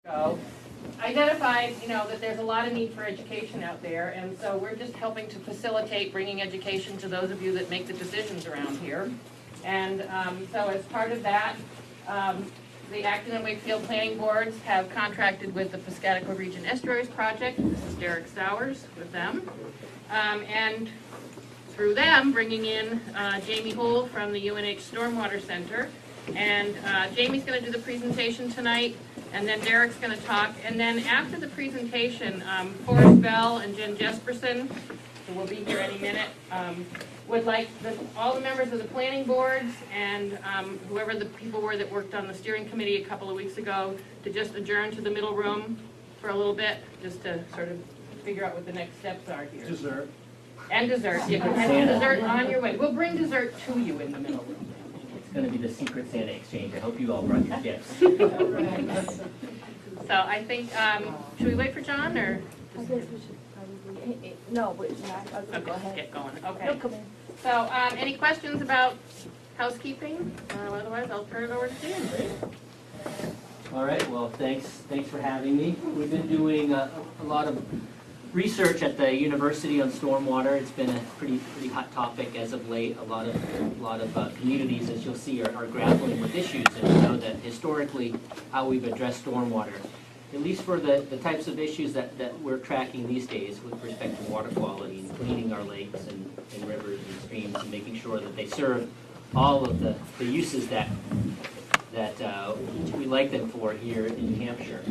identified, that there's a lot of need for education out there, and so we're just helping to facilitate bringing education to those of you that make the decisions around here. And so as part of that, the Acton and Wakefield planning boards have contracted with the Piscataqua Region Estuaries Project. This is Derek Sowers with them. And through them, bringing in Jamie Hull from the UNH Stormwater Center. And Jamie's going to do the presentation tonight, and then Derek's going to talk. And then after the presentation, Forrest Bell and Jen Jesperson, who will be here any minute, would like all the members of the planning boards and whoever the people were that worked on the steering committee a couple of weeks ago to just adjourn to the middle room for a little bit, just to sort of figure out what the next steps are here. Dessert. And dessert. You can have dessert on your way. We'll bring dessert to you in the middle room. It's going to be the Secret Santa exchange. I hope you all brought your gifts. So I think, should we wait for John, or? I guess we should probably, no, but I'll go ahead. Get going, okay. No, come in. So, any questions about housekeeping? Otherwise, I'll turn it over to Jim. All right, well, thanks for having me. We've been doing a lot of research at the university on stormwater. It's been a pretty hot topic as of late. A lot of communities, as you'll see, are grappling with issues, and we know that historically how we've addressed stormwater, at least for the types of issues that we're tracking these days with respect to water quality and cleaning our lakes and rivers and streams and making sure that they serve all of the uses that we like them for here in New Hampshire,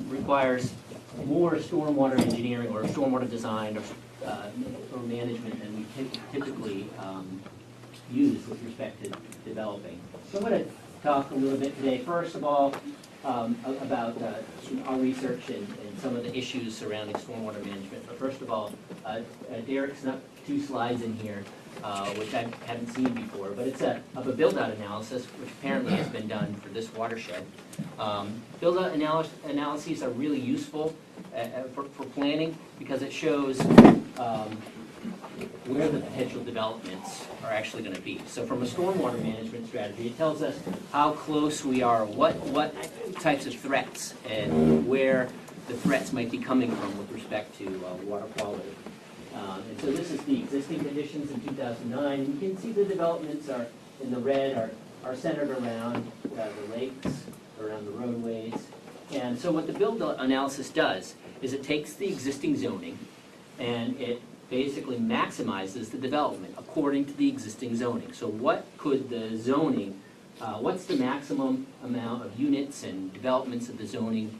requires more stormwater engineering or stormwater design or management than we typically use with respect to developing. So I'm going to talk a little bit today, first of all, about our research and some of the issues surrounding stormwater management. But first of all, Derek snuck 2 slides in here, which I haven't seen before, but it's of a build-out analysis, which apparently has been done for this watershed. Build-out analyses are really useful for planning because it shows where the potential developments are actually going to be. So from a stormwater management strategy, it tells us how close we are, what types of threats, and where the threats might be coming from with respect to water quality. And so this is the existing conditions in 2009. And you can see the developments are in the red are centered around the lakes, around the roadways. And so what the build-out analysis does is it takes the existing zoning and it basically maximizes the development according to the existing zoning. So what could the zoning, what's the maximum amount of units and developments that the zoning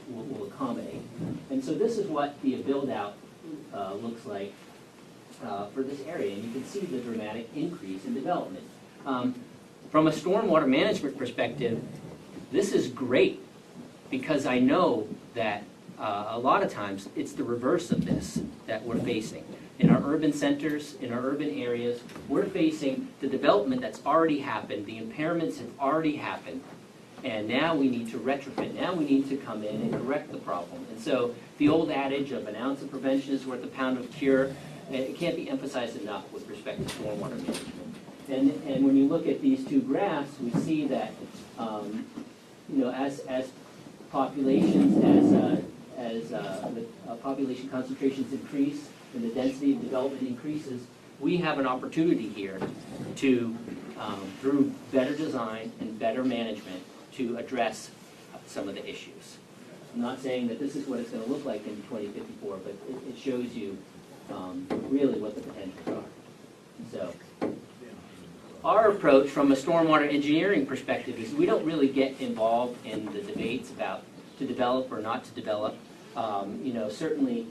will accommodate? And so this is what the build-out looks like for this area, and you can see the dramatic increase in development. From a stormwater management perspective, this is great because I know that a lot of times it's the reverse of this that we're facing. In our urban centers, in our urban areas, we're facing the development that's already happened, the impairments have already happened, and now we need to retrofit. Now we need to come in and correct the problem. And so the old adage of an ounce of prevention is worth a pound of cure, it can't be emphasized enough with respect to stormwater management. And when you look at these 2 graphs, we see that as populations, as population concentrations increase and the density of development increases, we have an opportunity here to, through better design and better management, to address some of the issues. I'm not saying that this is what it's going to look like in 2054, but it shows you really what the potentials are. So our approach from a stormwater engineering perspective is we don't really get involved in the debates about to develop or not to develop. Certainly,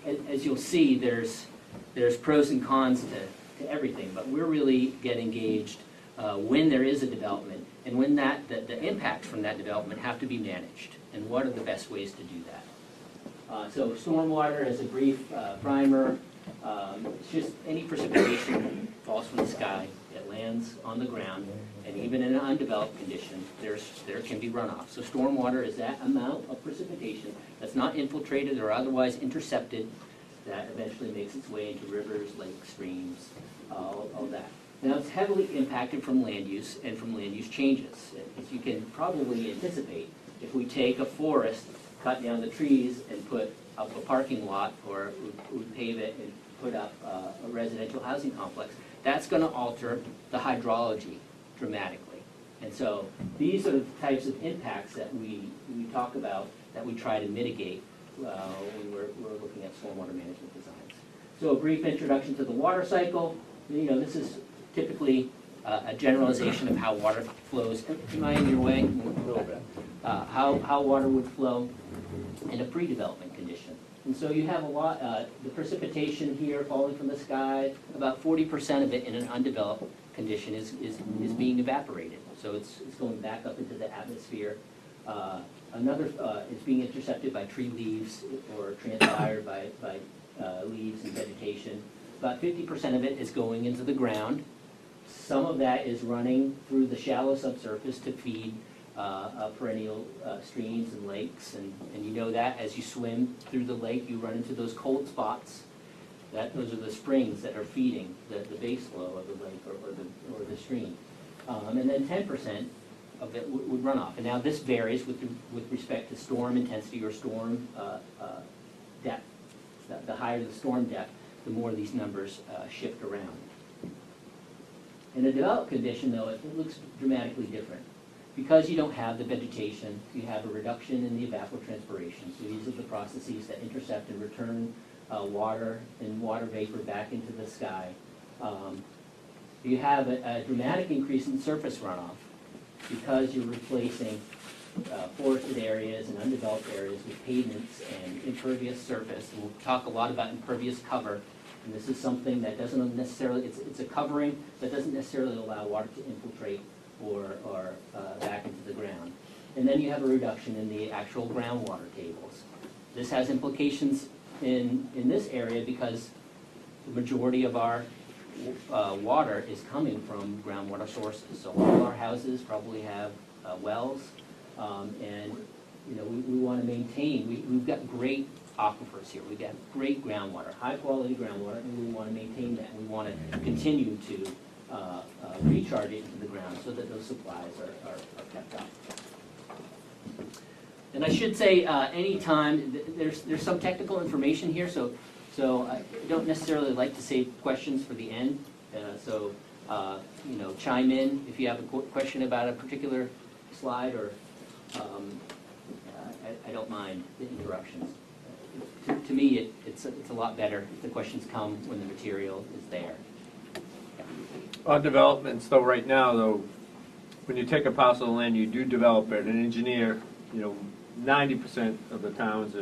as you'll see, there's pros and cons to everything, but we're really get engaged when there is a development and when the impacts from that development have to be managed, and what are the best ways to do that. So stormwater, as a brief primer, it's just any precipitation falls from the sky, it lands on the ground, and even in an undeveloped condition, there can be runoff. So stormwater is that amount of precipitation that's not infiltrated or otherwise intercepted that eventually makes its way into rivers, lakes, streams, all that. Now it's heavily impacted from land use and from land use changes. It's you can probably anticipate if we take a forest, cut down the trees, and put up a parking lot, or we pave it and put up a residential housing complex, that's going to alter the hydrology dramatically. And so these are the types of impacts that we talk about, that we try to mitigate when we're looking at stormwater management designs. So a brief introduction to the water cycle. This is typically a generalization of how water flows. Am I in your way? A little bit. How water would flow in a pre-development condition. And so you have a lot, the precipitation here falling from the sky, about 40% of it in an undeveloped condition is being evaporated. So it's going back up into the atmosphere. Another is being intercepted by tree leaves or transpired by leaves and vegetation. About 50% of it is going into the ground. Some of that is running through the shallow subsurface to feed perennial streams and lakes, and you know that as you swim through the lake, you run into those cold spots. Those are the springs that are feeding the base flow of the lake or the stream. And then 10% of it would run off. And now this varies with respect to storm intensity or storm depth. The higher the storm depth, the more these numbers shift around. In a developed condition, though, it looks dramatically different. Because you don't have the vegetation, you have a reduction in the evapotranspiration. So these are the processes that intercept and return water and water vapor back into the sky. You have a dramatic increase in surface runoff because you're replacing forested areas and undeveloped areas with pavements and impervious surface. And we'll talk a lot about impervious cover. And this is something that doesn't necessarily, it's a covering that doesn't necessarily allow water to infiltrate or back into the ground. And then you have a reduction in the actual groundwater tables. This has implications in this area because the majority of our water is coming from groundwater sources. So all our houses probably have wells, and we want to maintain, we've got great aquifers here. We've got great groundwater, high quality groundwater, and we want to maintain that. We want to continue to recharge it into the ground so that those supplies are kept up. And I should say, anytime, there's some technical information here, so I don't necessarily like to save questions for the end. Chime in if you have a question about a particular slide, or I don't mind the interruptions. To me, it's a lot better if the questions come when the material is there. On developments, though, right now, though, when you take a parcel of land, you do develop it. An engineer, 90% of the towns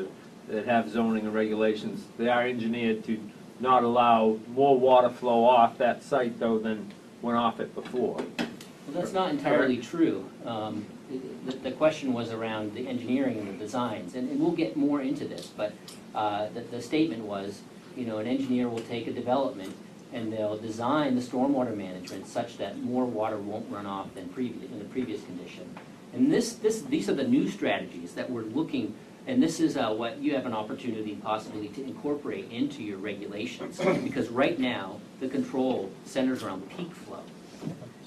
that have zoning and regulations, they are engineered to not allow more water flow off that site, though, than went off it before. Well, that's not entirely true. The question was around the engineering and the designs, and we'll get more into this, but the statement was, an engineer will take a development and they'll design the stormwater management such that more water won't run off than in the previous condition. And these are the new strategies that we're looking, and this is what you have an opportunity possibly to incorporate into your regulations, because right now the control centers around peak flow.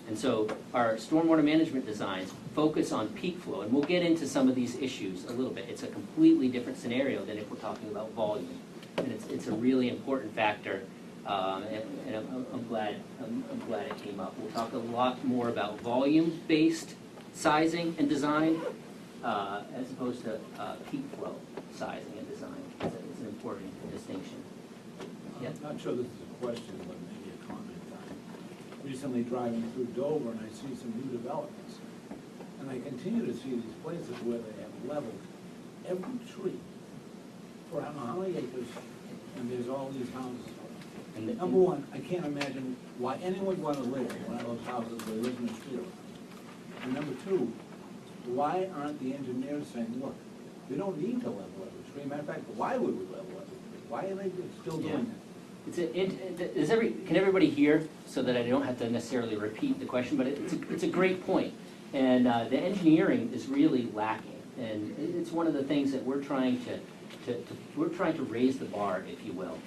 And so our stormwater management designs focus on peak flow, and we'll get into some of these issues a little bit. It's a completely different scenario than if we're talking about volume, and it's a really important factor. And I'm glad it came up. We'll talk a lot more about volume-based sizing and design as opposed to peak flow sizing and design. It's an important distinction. Yeah. I'm not sure this is a question, but maybe a comment. I'm recently driving through Dover and I see some new developments. And I continue to see these places where they have leveled every tree for I don't know how many acres, and there's all these houses. Number one, I can't imagine why anyone would want to live in one of those houses where there isn't a street. And number two, why aren't the engineers saying, look, we don't need to level every tree. Matter of fact, why would we level every tree? Why are they still doing that? Can everybody hear so that I don't have to necessarily repeat the question? But it's a great point. And the engineering is really lacking. And it's one of the things that we're trying to raise the bar, if you will.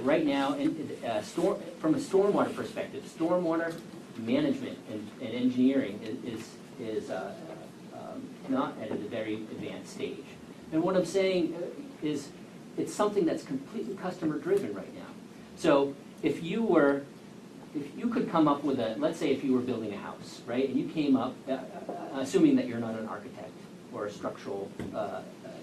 Right now, from a stormwater perspective, stormwater management and engineering is not at a very advanced stage. And what I'm saying is, it's something that's completely customer-driven right now. So if you could come up with let's say if you were building a house, right, and you came up, assuming that you're not an architect or a structural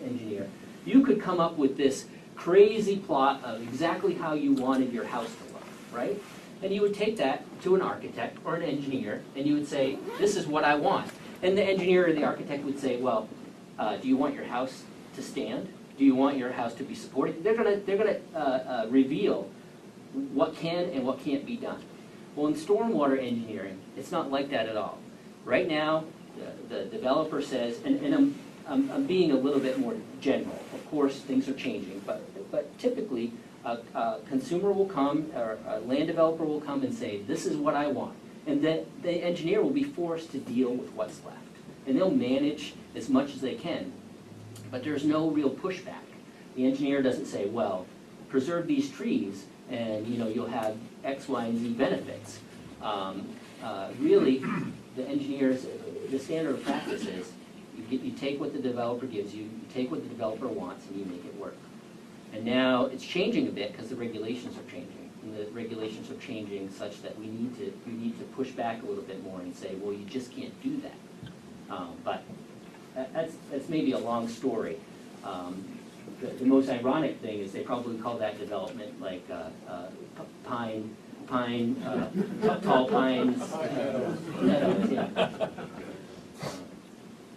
engineer, you could come up with this crazy plot of exactly how you wanted your house to look, right? And you would take that to an architect or an engineer, and you would say, this is what I want. And the engineer or the architect would say, well, do you want your house to stand? Do you want your house to be supported? They're gonna reveal what can and what can't be done. Well, in stormwater engineering, it's not like that at all. Right now, the developer says, and I'm being a little bit more general. Of course, things are changing, but typically, a consumer will come, or a land developer will come and say, this is what I want. And then the engineer will be forced to deal with what's left. And they'll manage as much as they can, but there's no real pushback. The engineer doesn't say, well, preserve these trees, and you'll have X, Y, and Z benefits. Really, the engineers, the standard of practice is, you take what the developer gives you take what the developer wants, and you make it work. And now it's changing a bit because the regulations are changing. And the regulations are changing such that we need to push back a little bit more and say, well, you just can't do that. But that's maybe a long story. The most ironic thing is they probably call that development like tall pines, meadows, yeah.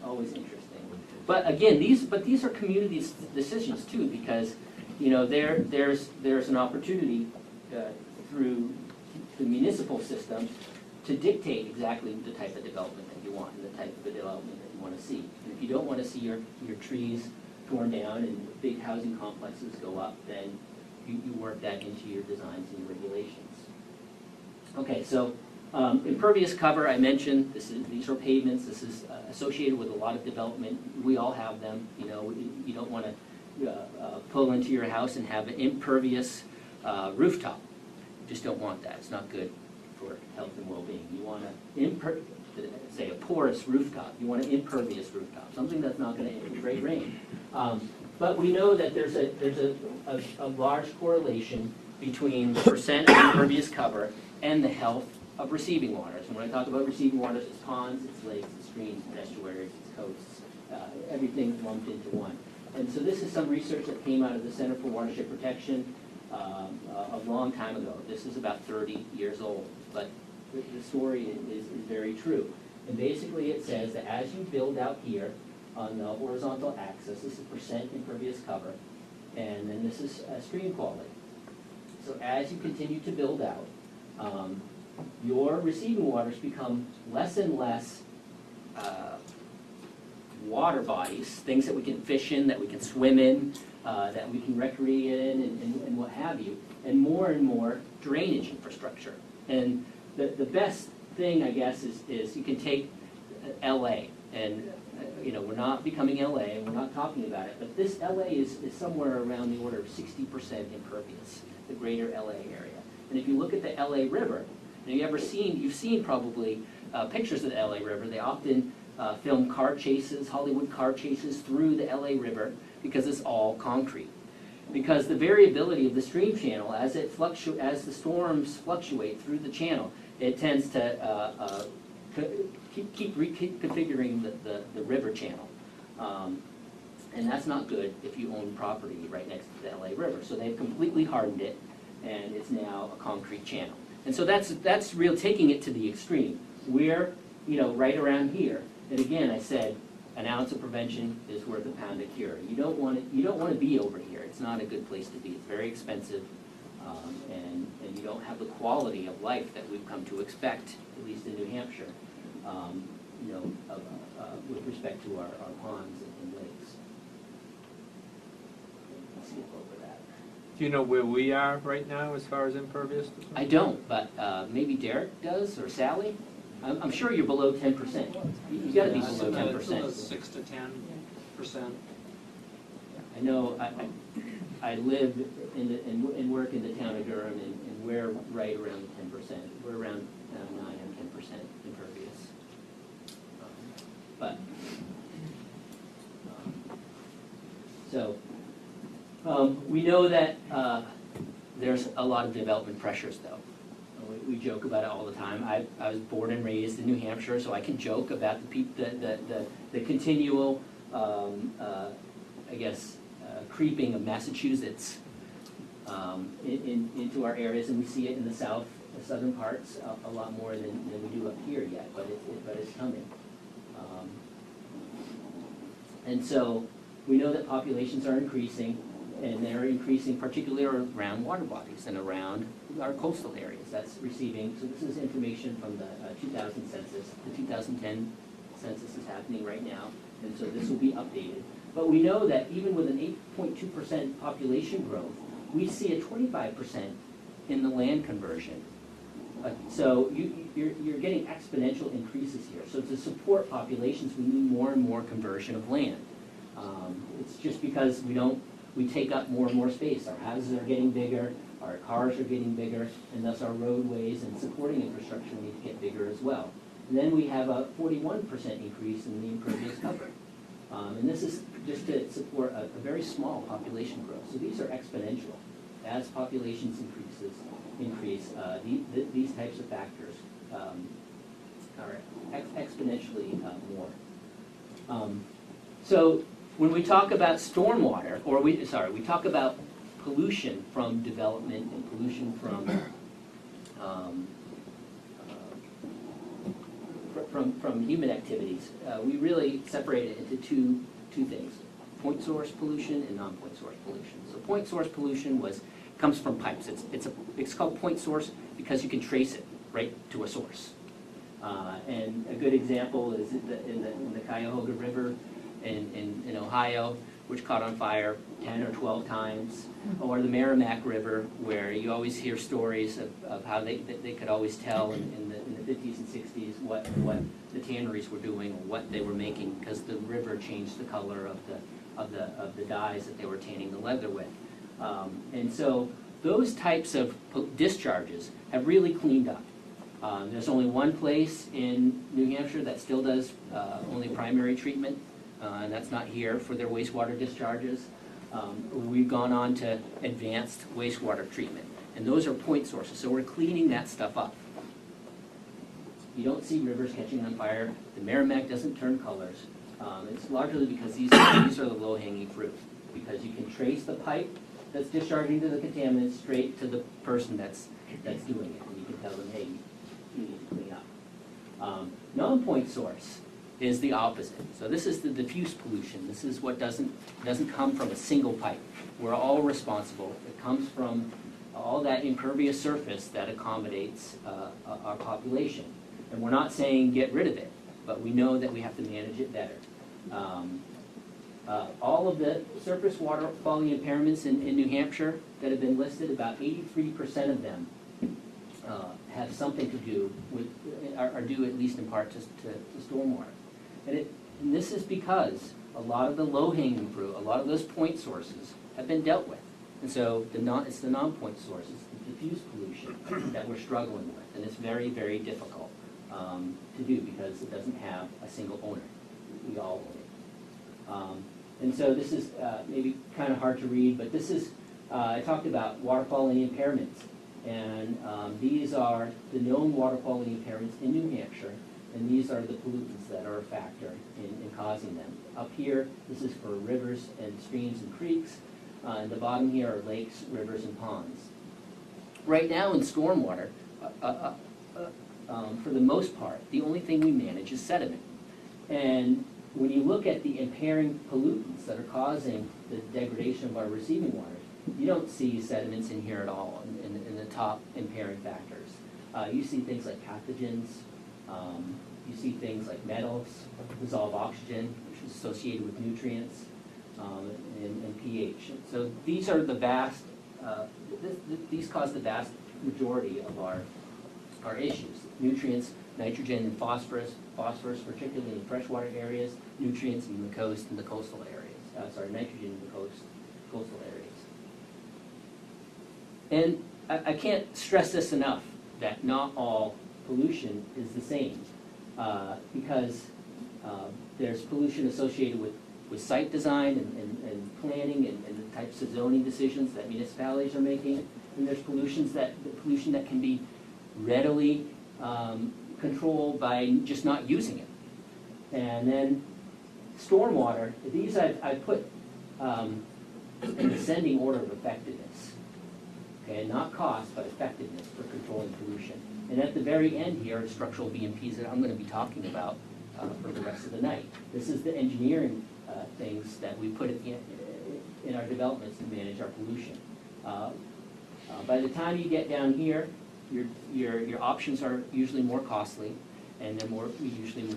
Always interesting. But again, these are community decisions too, because there's an opportunity through the municipal system to dictate exactly the type of development that you want and the type of development that you want to see. And if you don't want to see your trees torn down and big housing complexes go up, then you work that into your designs and your regulations. Okay, so impervious cover, I mentioned, these are pavements. This is associated with a lot of development. We all have them. You don't want to pull into your house and have an impervious rooftop. You just don't want that. It's not good for health and well-being. You want say a porous rooftop. You want an impervious rooftop, something that's not going to infiltrate rain. But we know that there's a large correlation between the percent of impervious cover and the health of receiving waters. And when I talk about receiving waters, it's ponds, it's lakes, it's streams, it's estuaries, it's coasts, everything lumped into one. And so this is some research that came out of the Center for Watershed Protection a long time ago. This is about 30 years old, but the story is very true. And basically it says that as you build out here on the horizontal axis, this is percent impervious cover, and then this is stream quality. So as you continue to build out, your receiving waters become less and less water bodies, things that we can fish in, that we can swim in, that we can recreate in, and what have you, and more drainage infrastructure. And the best thing, I guess, is you can take LA, and we're not becoming LA, and we're not talking about it, but this LA is somewhere around the order of 60% impervious, the greater LA area. And if you look at the LA River, and you've seen probably pictures of the LA River. They often film car chases, Hollywood car chases through the LA River, because it's all concrete. Because the variability of the stream channel, as the storms fluctuate through the channel, it tends to keep reconfiguring the river channel. And that's not good if you own property right next to the LA River. So they've completely hardened it, and it's now a concrete channel. And so that's real, taking it to the extreme. We're right around here. And again, I said, an ounce of prevention is worth a pound of cure. You don't want to be over here. It's not a good place to be. It's very expensive, and you don't have the quality of life that we've come to expect, at least in New Hampshire, with respect to our ponds and lakes. Let's skip over that. Do you know where we are right now as far as impervious? I don't, but maybe Derek does, or Sally. I'm sure you're below 10%. You've got to be below 10%. 6 to 10%. I know. I live and work in the town of Durham, and we're right around 10%. We're around 9 or 10% impervious. But We know that there's a lot of development pressures, though. We joke about it all the time. I was born and raised in New Hampshire, so I can joke about the continual, creeping of Massachusetts into our areas, and we see it in the southern parts a lot more than we do up here yet, but it's coming. And so we know that populations are increasing, and they're increasing particularly around water bodies and around our coastal areas. That's receiving, so this is information from the 2000 census. The 2010 census is happening right now, and so this will be updated. But we know that even with an 8.2% population growth, we see a 25% in the land conversion. So you're getting exponential increases here. So to support populations, we need more and more conversion of land. It's just because we take up more and more space. Our houses are getting bigger, our cars are getting bigger, and thus our roadways and supporting infrastructure need to get bigger as well. And then we have a 41% increase in the impervious cover. And this is just to support a very small population growth. So these are exponential. As populations increase, these types of factors are exponentially more. So when we talk about stormwater, or we talk about pollution from development and pollution from human activities, we really separate it into two things: point source pollution and non-point source pollution. So point source pollution comes from pipes. It's called point source because you can trace it right to a source. And a good example is in the Cuyahoga River in Ohio, which caught on fire 10 or 12 times, or the Merrimack River, where you always hear stories of how they could always tell in the 50s and 60s what the tanneries were doing or what they were making, because the river changed the color of the dyes that they were tanning the leather with. And so those types of discharges have really cleaned up. There's only one place in New Hampshire that still does only primary treatment, and that's not here for their wastewater discharges. We've gone on to advanced wastewater treatment, and those are point sources, so we're cleaning that stuff up. You don't see rivers catching on fire. The Merrimack doesn't turn colors. It's largely because these are the low-hanging fruit, because you can trace the pipe that's discharging to the contaminants straight to the person that's doing it, and you can tell them, hey, you need to clean up. Non-point source is the opposite. So this is the diffuse pollution. This is what doesn't come from a single pipe. We're all responsible. It comes from all that impervious surface that accommodates our population. And we're not saying get rid of it, but we know that we have to manage it better. All of the surface water quality impairments in New Hampshire that have been listed, about 83% of them have something to do with, are due at least in part to stormwater. And this is because a lot of the low-hanging fruit, a lot of those point sources have been dealt with. And so it's the non-point sources, the diffuse pollution that we're struggling with. And it's very, very difficult to do because it doesn't have a single owner. We all own it. And so this is maybe kind of hard to read, but this is, I talked about water quality impairments. And these are the known water quality impairments in New Hampshire. And these are the pollutants that are a factor in causing them. Up here, this is for rivers and streams and creeks. And the bottom here are lakes, rivers, and ponds. Right now in stormwater, for the most part, the only thing we manage is sediment. And when you look at the impairing pollutants that are causing the degradation of our receiving waters, you don't see sediments in here at all in the top impairing factors. You see things like pathogens. You see things like metals, dissolved oxygen, which is associated with nutrients, and pH. So these are the vast, these cause the vast majority of our issues. Nutrients, nitrogen and phosphorus particularly in freshwater areas, nutrients in the coast and the coastal areas. Nitrogen in the coastal areas. And I can't stress this enough, that not all pollution is the same, because there's pollution associated with with site design and planning and the types of zoning decisions that municipalities are making. And there's pollution that can be readily controlled by just not using it. And then stormwater, these I put in descending order of effectiveness. Okay, not cost, but effectiveness for controlling pollution. And at the very end here are structural BMPs that I'm going to be talking about for the rest of the night. This is the engineering things that we put in our developments to manage our pollution. By the time you get down here, your options are usually more costly, and they're usually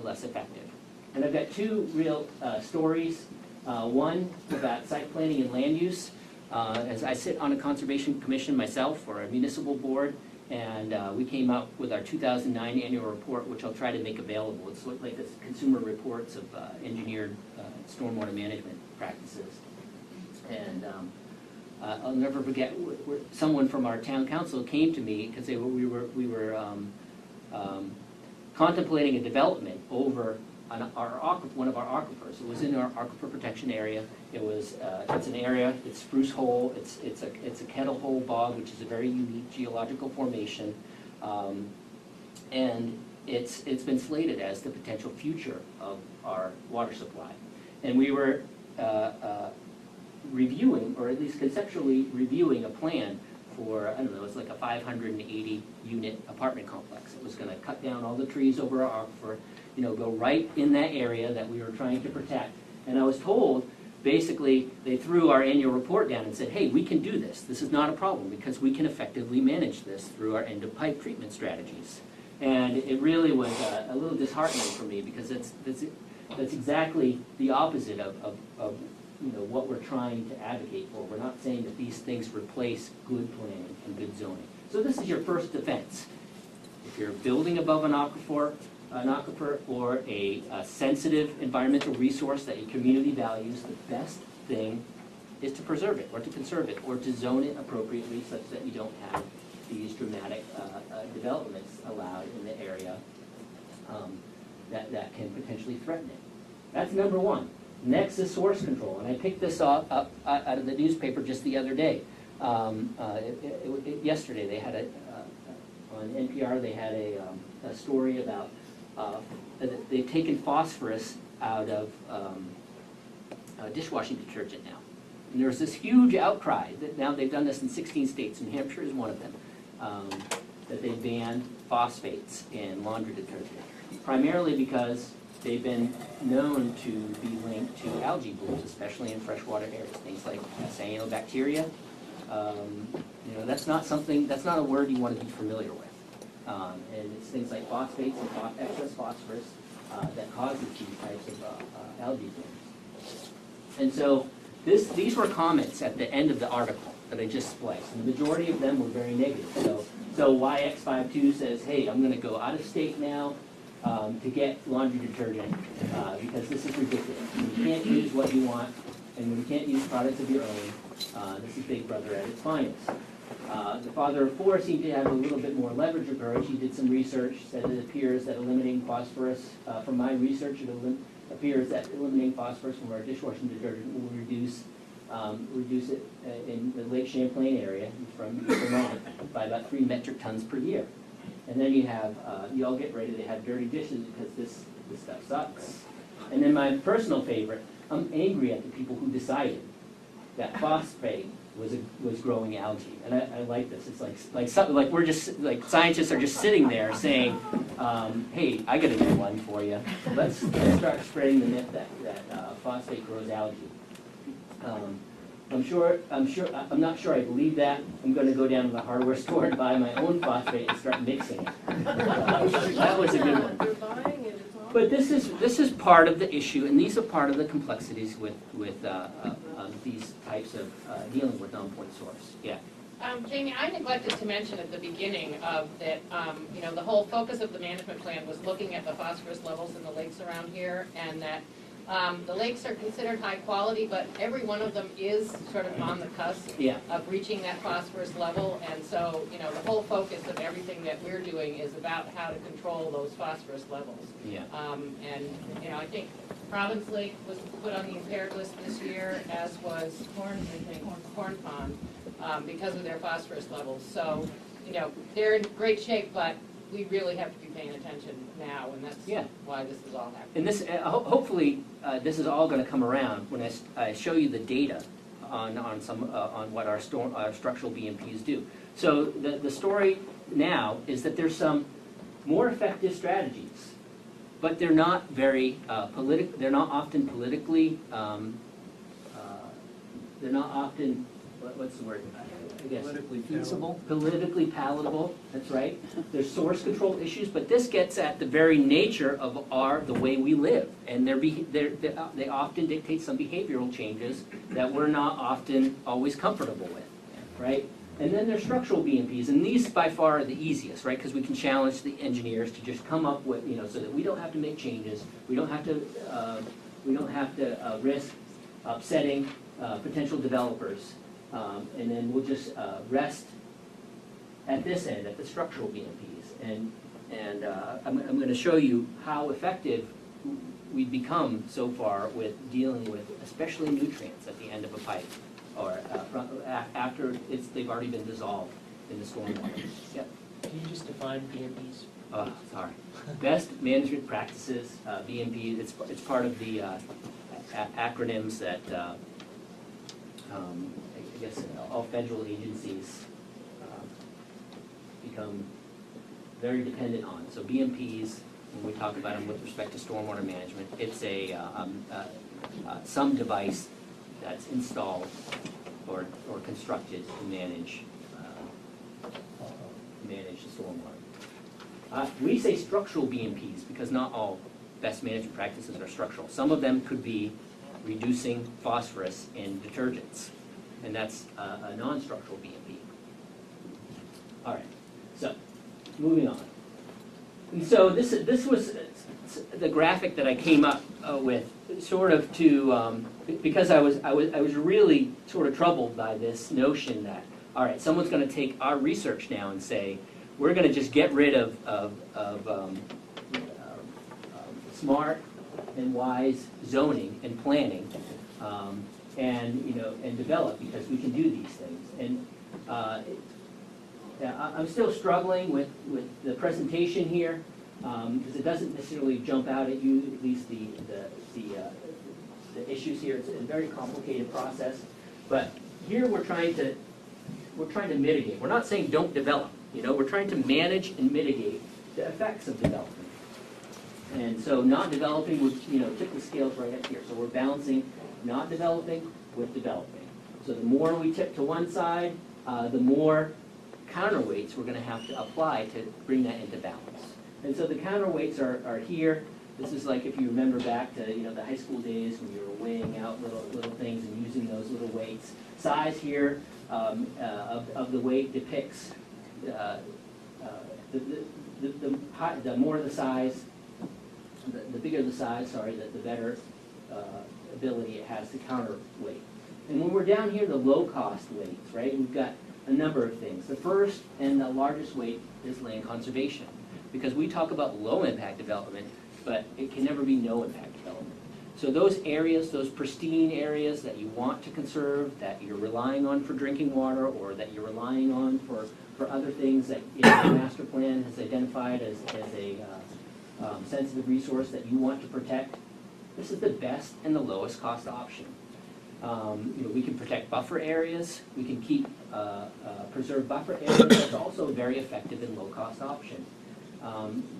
less effective. And I've got two real stories. One about site planning and land use. As I sit on a conservation commission myself, or a municipal board, and we came out with our 2009 annual report, which I'll try to make available. It's like this consumer reports of engineered stormwater management practices. And I'll never forget, someone from our town council came to me because we were contemplating a development over on one of our aquifers. It was in our aquifer protection area. It's an area. It's Spruce Hole. It's a kettle hole bog, which is a very unique geological formation, and it's been slated as the potential future of our water supply. And we were reviewing, or at least conceptually reviewing, a plan for, I don't know, it's like a 580 unit apartment complex. It was going to cut down all the trees over our aquifer, go right in that area that we were trying to protect. And I was told, basically, they threw our annual report down and said, hey, we can do this. This is not a problem because we can effectively manage this through our end-of-pipe treatment strategies. And it really was a little disheartening for me because that's exactly the opposite of what we're trying to advocate for. We're not saying that these things replace good planning and good zoning. So this is your first defense. If you're building above an aquifer or a sensitive environmental resource that your community values, the best thing is to preserve it or to conserve it or to zone it appropriately such that you don't have these dramatic developments allowed in the area that can potentially threaten it. That's number one. Next is source control, and I picked this up out of the newspaper just the other day. Yesterday they had on NPR they had a story about they've taken phosphorus out of dishwashing detergent now. And there's this huge outcry that now they've done this in 16 states, New Hampshire is one of them, that they banned phosphates in laundry detergent, primarily because they've been known to be linked to algae blooms, especially in freshwater areas, things like cyanobacteria. That's not a word you want to be familiar with. And it's things like phosphates and excess phosphorus that causes these types of algae blooms. And so these were comments at the end of the article that I just spliced, and the majority of them were very negative. So YX52 says, hey, I'm going to go out of state now to get laundry detergent because this is ridiculous. When you can't use what you want, and when you can't use products of your own, this is Big Brother at its finest. The father of four seemed to have a little bit more leverage approach. He did some research, said it appears that eliminating phosphorus, from my research, it appears that eliminating phosphorus from our dishwashing detergent will reduce it in the Lake Champlain area from Vermont by about 3 metric tons per year. And then you have, you all get ready to have dirty dishes because this stuff sucks. And then my personal favorite, I'm angry at the people who decided that phosphate was growing algae. And I like this. It's like we're just, like scientists are just sitting there saying, hey, I got a new one for you. Let's start spreading the myth that phosphate grows algae. I'm not sure I believe that. I'm going to go down to the hardware store and buy my own phosphate and start mixing it. That was a good one. But this is part of the issue, and these are part of the complexities with these types of dealing with non-point source. Yeah. Jamie, I neglected to mention at the beginning of that, the whole focus of the management plan was looking at the phosphorus levels in the lakes around here, and that the lakes are considered high quality, but every one of them is sort of on the cusp of reaching that phosphorus level. And so, the whole focus of everything that we're doing is about how to control those phosphorus levels. Yeah. And, I think Province Lake was put on the impaired list this year, as was Corn Pond, because of their phosphorus levels. So, you know, they're in great shape, but we really have to be paying attention now, and that's Yeah. why this is all happening. And this, hopefully, this is all gonna come around when I show you the data on some, on what our structural BMPs do. So the story now is that there's some more effective strategies, but they're not very they're not often politically, they're not often, what's the word? I guess. Politically Feasible, politically palatable, that's right. There's source control issues, but this gets at the very nature of the way we live. And they often dictate some behavioral changes that we're not often always comfortable with, right? And then there's structural BMPs, and these by far are the easiest, right? Because we can challenge the engineers to just come up with, you know, so that we don't have to make changes, we don't have to risk upsetting potential developers. And then we'll just rest at this end, at the structural BMPs. And I'm going to show you how effective we've become so far with dealing with especially nutrients at the end of a pipe, or after they've already been dissolved in the stormwater. Yep. Can you just define BMPs? Oh, sorry. Best management practices, BMP, it's part of the acronyms that I guess all federal agencies become very dependent on. So BMPs, when we talk about them with respect to stormwater management, it's some device that's installed or constructed to manage the stormwater. We say structural BMPs because not all best management practices are structural. Some of them could be reducing phosphorus in detergents, and that's a non-structural BMP. All right, so moving on. And so this was the graphic that I came up with, sort of to because I was really sort of troubled by this notion that, all right, someone's going to take our research now and say we're going to just get rid of smart and wise zoning and planning, and develop, because we can do these things. And I'm still struggling with the presentation here, because it doesn't necessarily jump out at you, at least the issues here. It's a very complicated process, but here we're trying to mitigate. We're not saying don't develop. We're trying to manage and mitigate the effects of development. And so not developing would, tip the scales right up here. So we're balancing not developing with developing. So the more we tip to one side, the more counterweights we're going to have to apply to bring that into balance. And so the counterweights are here. This is like if you remember back to the high school days when you were weighing out little things and using those little weights. Size here of the weight depicts the more the size, the bigger the size, the better ability it has to counterweight. And when we're down here, the low-cost weights, right, we've got a number of things. The first and the largest weight is land conservation, because we talk about low-impact development, but it can never be no-impact development. So those areas, those pristine areas that you want to conserve, that you're relying on for drinking water, or that you're relying on for other things that the master plan has identified as a sensitive resource that you want to protect, this is the best and the lowest cost option. We can protect buffer areas, we can keep preserve buffer areas. That's also a very effective and low cost option.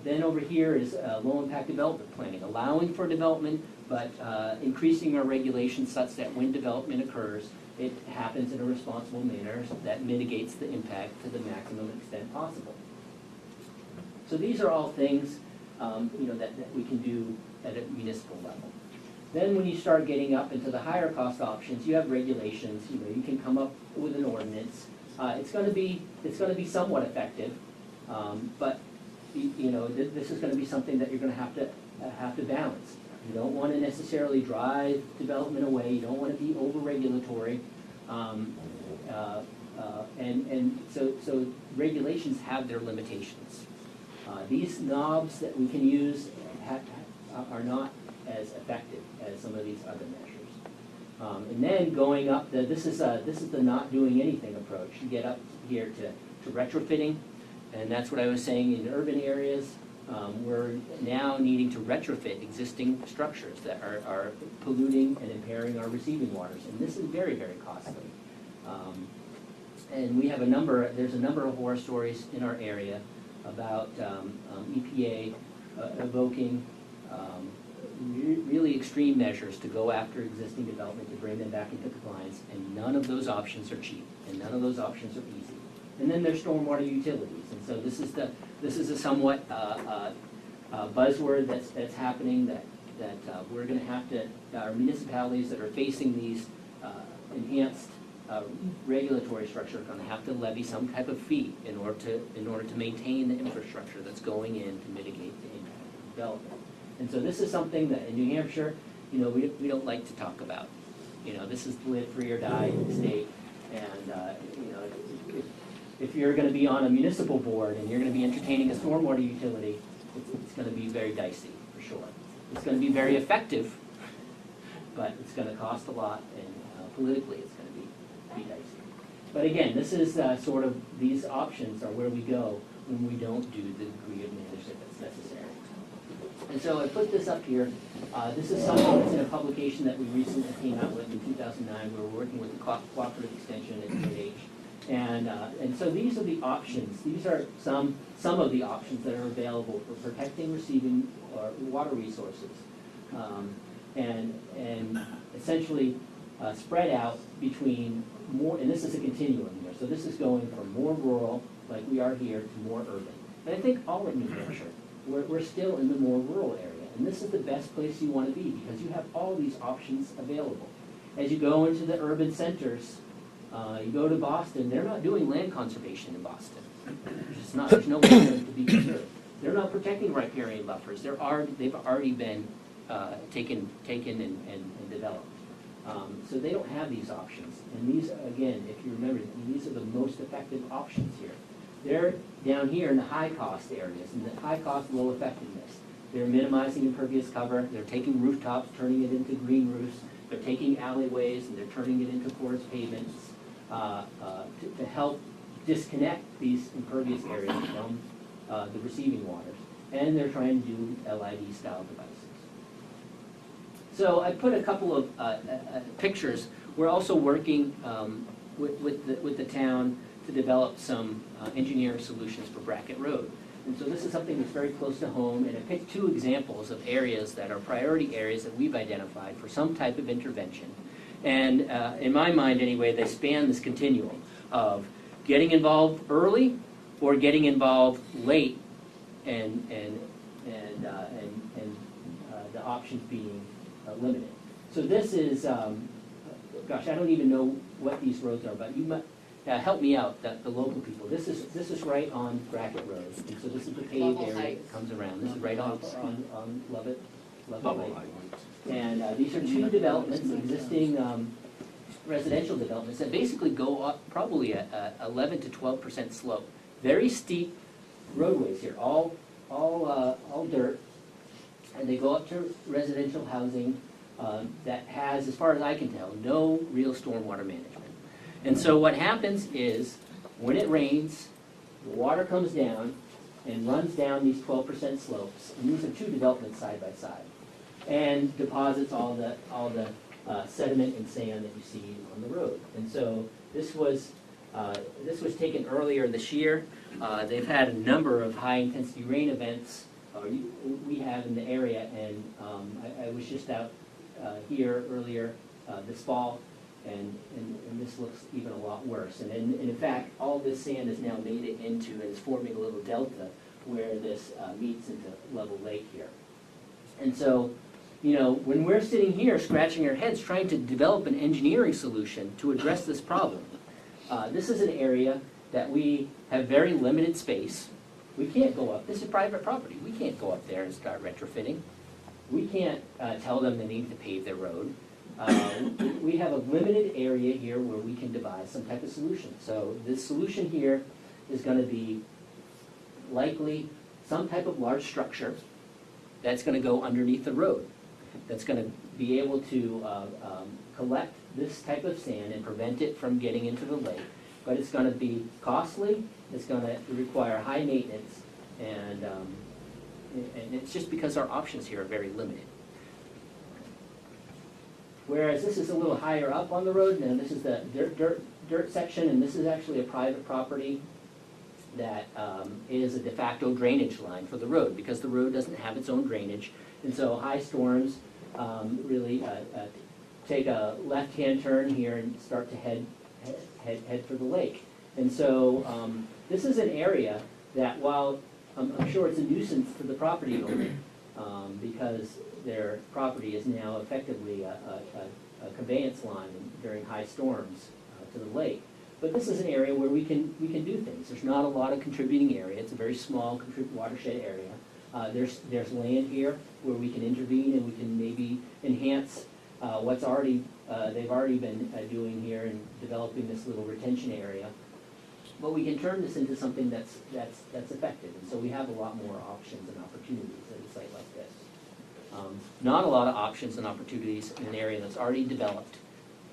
Then over here is low impact development planning, allowing for development, but increasing our regulations such that when development occurs, it happens in a responsible manner that mitigates the impact to the maximum extent possible. So these are all things that we can do at a municipal level. Then when you start getting up into the higher cost options, you have regulations. You can come up with an ordinance. It's going to be somewhat effective, but this is going to be something that you're going to have to balance. You don't want to necessarily drive development away. You don't want to be over regulatory, and so regulations have their limitations. These knobs that we can use are not as effective as some of these other measures. And then going up, this is the not doing anything approach. You get up here to retrofitting, and that's what I was saying in urban areas. We're now needing to retrofit existing structures that are polluting and impairing our receiving waters, and this is very, very costly. And we have there's a number of horror stories in our area about EPA evoking really extreme measures to go after existing development to bring them back into compliance, and none of those options are cheap, and none of those options are easy. And then there's stormwater utilities, and so this is a somewhat buzzword that's happening that we're going to have to, our municipalities that are facing these enhanced regulatory structure are going to have to levy some type of fee in order to maintain the infrastructure that's going in to mitigate the impact of development. And so this is something that in New Hampshire, we don't like to talk about. This is live free or die in the state, and if you're going to be on a municipal board and you're going to be entertaining a stormwater utility, it's going to be very dicey for sure. It's going to be very effective, but it's going to cost a lot, and politically it's going to be dicey. But again, this is sort of, these options are where we go when we don't do the degree of management that's necessary. And so I put this up here. This is something that's in a publication that we recently came out with in 2009. We were working with the Cooperative Extension at UNH. And so these are the options. These are some of the options that are available for protecting receiving water resources, and essentially spread out between more. And this is a continuum here. So this is going from more rural, like we are here, to more urban. And I think all of New Hampshire, we're still in the more rural area, and this is the best place you want to be because you have all these options available. As you go into the urban centers. You go to Boston, they're not doing land conservation in Boston. There's no land to be conserved. They're not protecting riparian buffers. They've already been taken and developed. So they don't have these options. And these, again, if you remember, these are the most effective options here. They're down here in the high-cost areas, in the high-cost, low-effectiveness. They're minimizing impervious cover. They're taking rooftops, turning it into green roofs. They're taking alleyways, and they're turning it into porous pavements. To help disconnect these impervious areas from the receiving waters. And they're trying to do LID style devices. So I put a couple of pictures. We're also working with the town to develop some engineering solutions for Brackett Road. And so this is something that's very close to home, and I picked two examples of areas that are priority areas that we've identified for some type of intervention. And in my mind, anyway, they span this continuum of getting involved early or getting involved late, and the options being limited. So this is, gosh, I don't even know what these roads are, but you might help me out, the local people. This is right on Brackett Road, and so this is the paved area that comes around. This is right on Lovett Lake. And these are two developments, existing residential developments that basically go up probably a 11 to 12% slope. Very steep roadways here, all dirt, and they go up to residential housing that has, as far as I can tell, no real stormwater management. And so what happens is, when it rains, the water comes down and runs down these 12% slopes, and these are two developments side by side, and deposits all the sediment and sand that you see on the road. And so this was taken earlier this year. They've had a number of high-intensity rain events we have in the area, and I was just out here earlier this fall, and this looks even a lot worse. And in fact, all this sand has now made it into, and is forming a little delta where this meets into Level Lake here. And so, when we're sitting here scratching our heads trying to develop an engineering solution to address this problem, this is an area that we have very limited space. We can't go up. This is private property. We can't go up there and start retrofitting. We can't tell them they need to pave their road. We have a limited area here where we can devise some type of solution. So this solution here is going to be likely some type of large structure that's going to go underneath the road. that's gonna be able to collect this type of sand and prevent it from getting into the lake. But it's gonna be costly, it's gonna require high maintenance, and it's just because our options here are very limited. Whereas this is a little higher up on the road, now this is the dirt section, and this is actually a private property that is a de facto drainage line for the road, because the road doesn't have its own drainage. And so high storms really take a left-hand turn here and start to head for the lake. And so this is an area that, while I'm sure it's a nuisance to the property owner, because their property is now effectively a conveyance line during high storms to the lake. But this is an area where we can do things. There's not a lot of contributing area. It's a very small watershed area. There's land here where we can intervene, and we can maybe enhance what's already they've already been doing here in developing this little retention area. But we can turn this into something that's effective. And so we have a lot more options and opportunities at a site like this. Not a lot of options and opportunities in an area that's already developed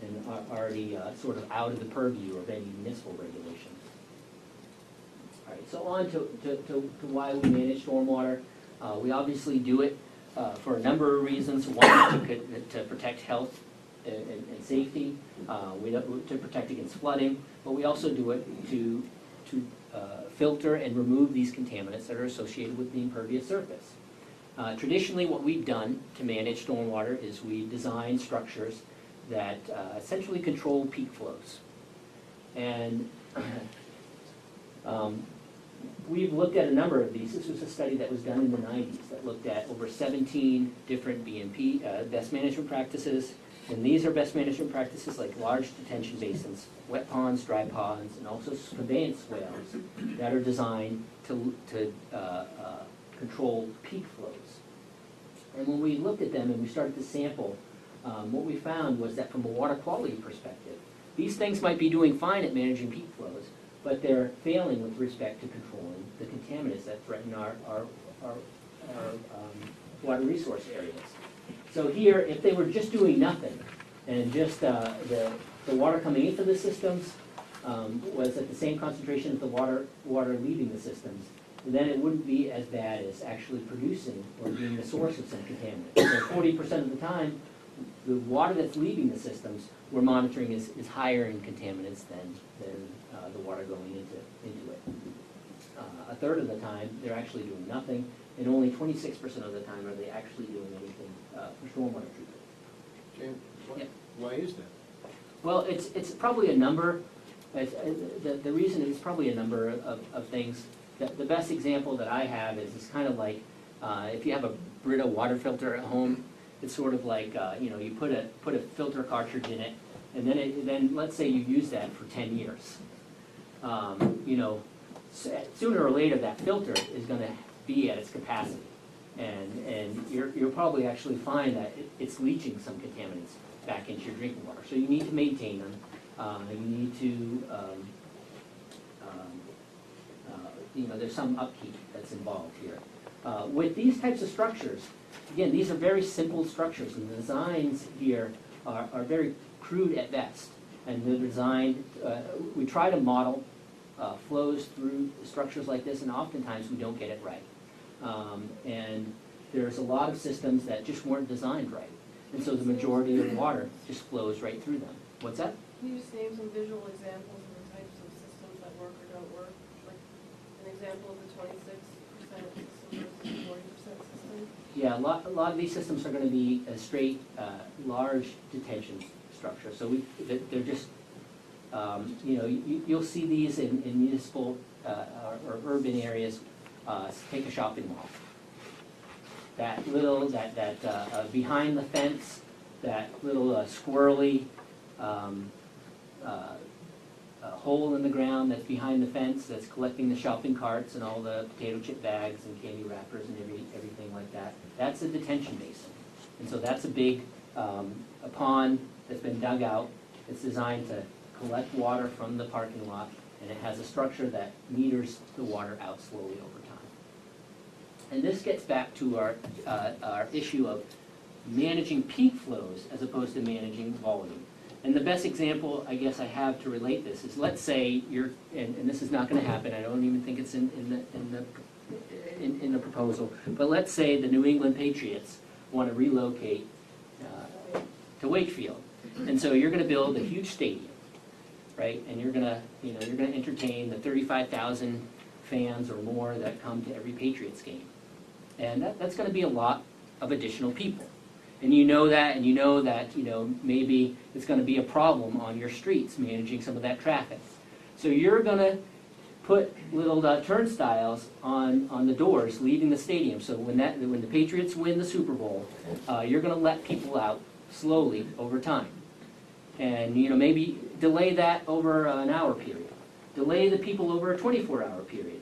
and already sort of out of the purview of any municipal regulations. All right, so on to why we manage stormwater. We obviously do it for a number of reasons. One, to protect health and safety, to protect against flooding, but we also do it to filter and remove these contaminants that are associated with the impervious surface. Traditionally, what we've done to manage stormwater is we design structures that essentially control peak flows. And we've looked at a number of these. This was a study that was done in the 90s that looked at over 17 different BMP, best management practices. And these are best management practices like large detention basins, wet ponds, dry ponds, and also conveyance swales that are designed to control peak flows. And when we looked at them and we started to sample, what we found was that from a water quality perspective, these things might be doing fine at managing peak flows, but they're failing with respect to controlling the contaminants that threaten our water resource areas. So here, if they were just doing nothing, and just the water coming into the systems was at the same concentration as the water leaving the systems, then it wouldn't be as bad as actually producing or being the source of some contaminants. So 40% of the time, the water that's leaving the systems we're monitoring is higher in contaminants than the water going into it. A third of the time, they're actually doing nothing, and only 26% of the time are they actually doing anything for stormwater treatment. James, Yeah. why is that? Well, it's probably a number. The reason is probably a number of things. The best example that I have is kind of like if you have a Brita water filter at home, it's sort of like you put a filter cartridge in it, and then let's say you use that for 10 years. Sooner or later that filter is going to be at its capacity, and you'll probably actually find that it's leaching some contaminants back into your drinking water. So you need to maintain them. You need to there's some upkeep that's involved here. With these types of structures, again, these are very simple structures, and the designs here are very crude at best. And they're designed, we try to model flows through structures like this, and oftentimes we don't get it right. And there's a lot of systems that just weren't designed right. And so the majority of water just flows right through them. What's that? Can you just name some visual examples of the types of systems that work or don't work? Like an example of the 26% system versus 40% system? Yeah, a lot of these systems are going to be a straight, large detention structure. So they're just, you'll see these in municipal or urban areas. Take a shopping mall. That little, behind the fence, that little squirrely hole in the ground that's behind the fence that's collecting the shopping carts and all the potato chip bags and candy wrappers and everything like that. That's a detention basin. And so that's a big a pond that's been dug out. It's designed to collect water from the parking lot, and it has a structure that meters the water out slowly over time. And this gets back to our issue of managing peak flows as opposed to managing volume. And the best example, I guess, I have to relate this is, let's say you're, and this is not going to happen. I don't even think it's in the proposal. But let's say the New England Patriots want to relocate to Wakefield, and so you're going to build a huge stadium, right? And you're going to, you're going to entertain the 35,000 fans or more that come to every Patriots game, and that's going to be a lot of additional people. And you know that, maybe it's going to be a problem on your streets, managing some of that traffic. So you're going to put little turnstiles on the doors leaving the stadium. So when the Patriots win the Super Bowl, you're going to let people out slowly over time. And maybe delay that over an hour period. Delay the people over a 24-hour period.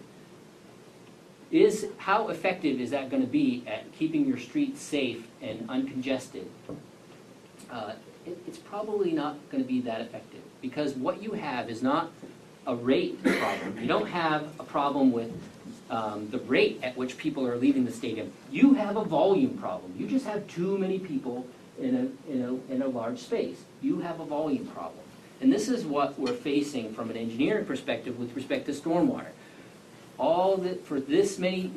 How effective is that going to be at keeping your streets safe and uncongested? It's probably not going to be that effective, because what you have is not a rate problem. You don't have a problem with the rate at which people are leaving the stadium. You have a volume problem. You just have too many people in a large space. You have a volume problem. And this is what we're facing from an engineering perspective with respect to stormwater. For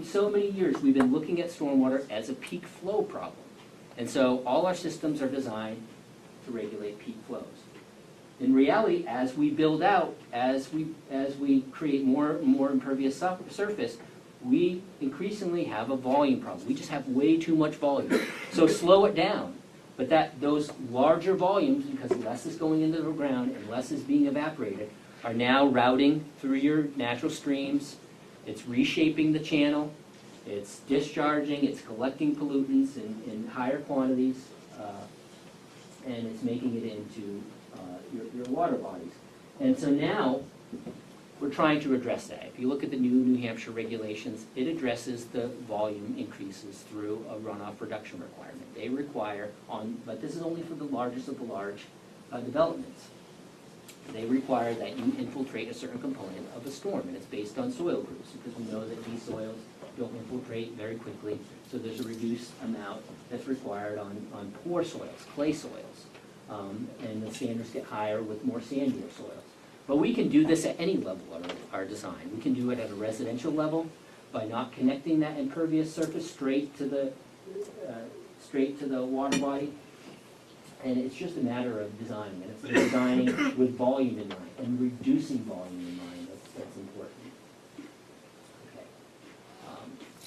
so many years, we've been looking at stormwater as a peak flow problem. And so all our systems are designed to regulate peak flows. In reality, as we build out, as we create more impervious surface, we increasingly have a volume problem. We just have way too much volume. So slow it down. But those larger volumes, because less is going into the ground and less is being evaporated, are now routing through your natural streams. It's reshaping the channel, it's discharging, it's collecting pollutants in higher quantities, and it's making it into your water bodies. And so now we're trying to address that. If you look at the new New Hampshire regulations, it addresses the volume increases through a runoff reduction requirement. They require, but this is only for the largest of the large developments. They require that you infiltrate a certain component of a storm, and it's based on soil groups, because we know that these soils don't infiltrate very quickly, so there's a reduced amount that's required on poor soils, clay soils, and the standards get higher with more sandier soils. But we can do this at any level of our design. We can do it at a residential level by not connecting that impervious surface straight to the water body. And it's just a matter of designing, and it's designing with volume in mind and reducing volume in mind. That's important.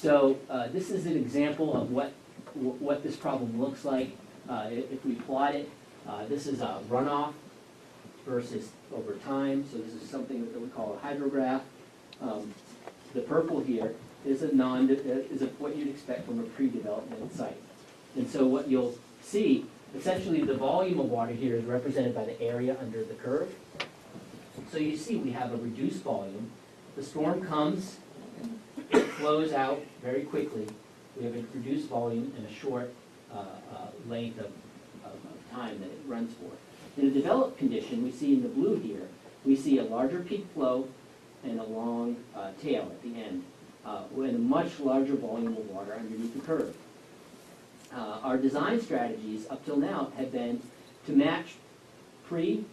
Okay. This is an example of what this problem looks like. If we plot it, this is a runoff versus over time. So this is something that we call a hydrograph. The purple here is what you'd expect from a pre-development site. And so what you'll see, essentially the volume of water here is represented by the area under the curve. So you see we have a reduced volume. The storm comes, it flows out very quickly. We have a reduced volume and a short length of time that it runs for. In a developed condition, we see in the blue here, we see a larger peak flow and a long tail at the end, with a much larger volume of water underneath the curve. Our design strategies up till now have been to match pre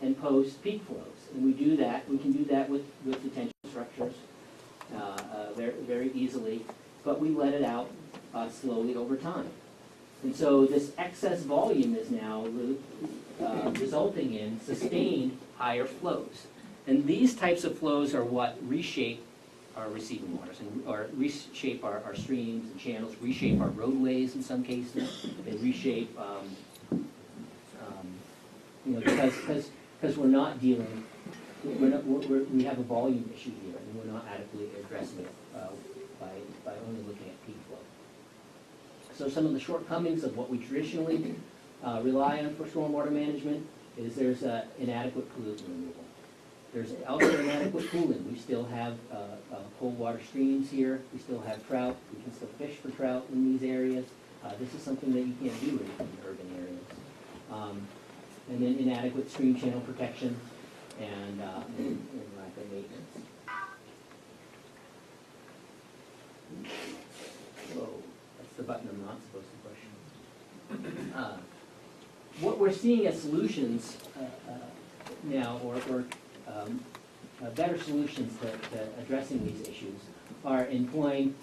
and post peak flows, and we can do that with detention structures very, very easily, but we let it out slowly over time. And so this excess volume is now resulting in sustained higher flows. And these types of flows are what reshape our receiving waters, or reshape our streams and channels, reshape our roadways in some cases. They reshape, because we're not dealing, we have a volume issue here, and we're not adequately addressing it by only looking at peak flow. So some of the shortcomings of what we traditionally rely on for stormwater management is there's inadequate pollutant removal. There's also inadequate pooling. We still have cold water streams here. We still have trout. We can still fish for trout in these areas. This is something that you can't do in urban areas. And then inadequate stream channel protection and lack of maintenance. Whoa, that's the button I'm not supposed to push. What we're seeing as solutions now, or better solutions to addressing these issues, are employing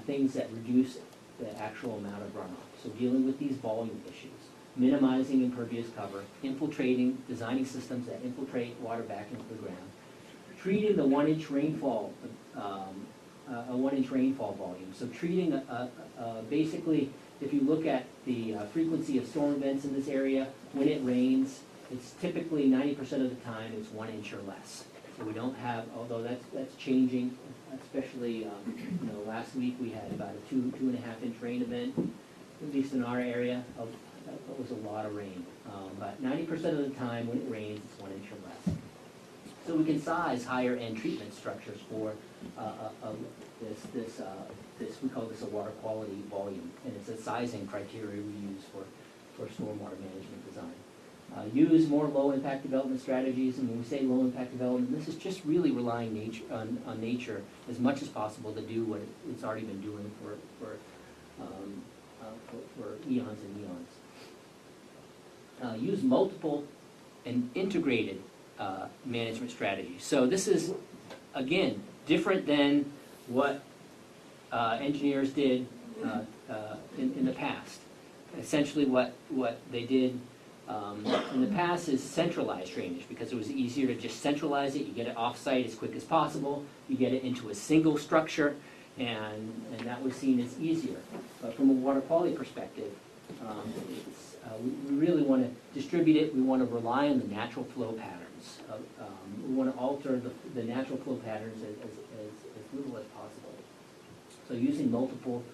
things that reduce the actual amount of runoff. So dealing with these volume issues, minimizing impervious cover, infiltrating, designing systems that infiltrate water back into the ground, treating the 1-inch rainfall, a 1-inch rainfall volume. So treating, basically, if you look at the frequency of storm events in this area, when it rains, it's typically 90% of the time it's 1 inch or less. So we don't have, although that's changing, especially, last week we had about a 2.5 inch rain event, at least in our area. That was a lot of rain. But 90% of the time when it rains, it's 1 inch or less. So we can size higher end treatment structures for this, we call this a water quality volume, and it's a sizing criteria we use for stormwater management design. Use more low-impact development strategies, and when we say low-impact development, this is just really relying on nature as much as possible to do what it's already been doing for eons and eons. Use multiple and integrated management strategies. So this is, again, different than what engineers did in the past. Essentially what they did in the past is centralized drainage, because it was easier to just centralize it. You get it off-site as quick as possible. You get it into a single structure, and that was seen as easier. But from a water quality perspective, we really want to distribute it. We want to rely on the natural flow patterns. We want to alter the natural flow patterns as little as possible. So using multiple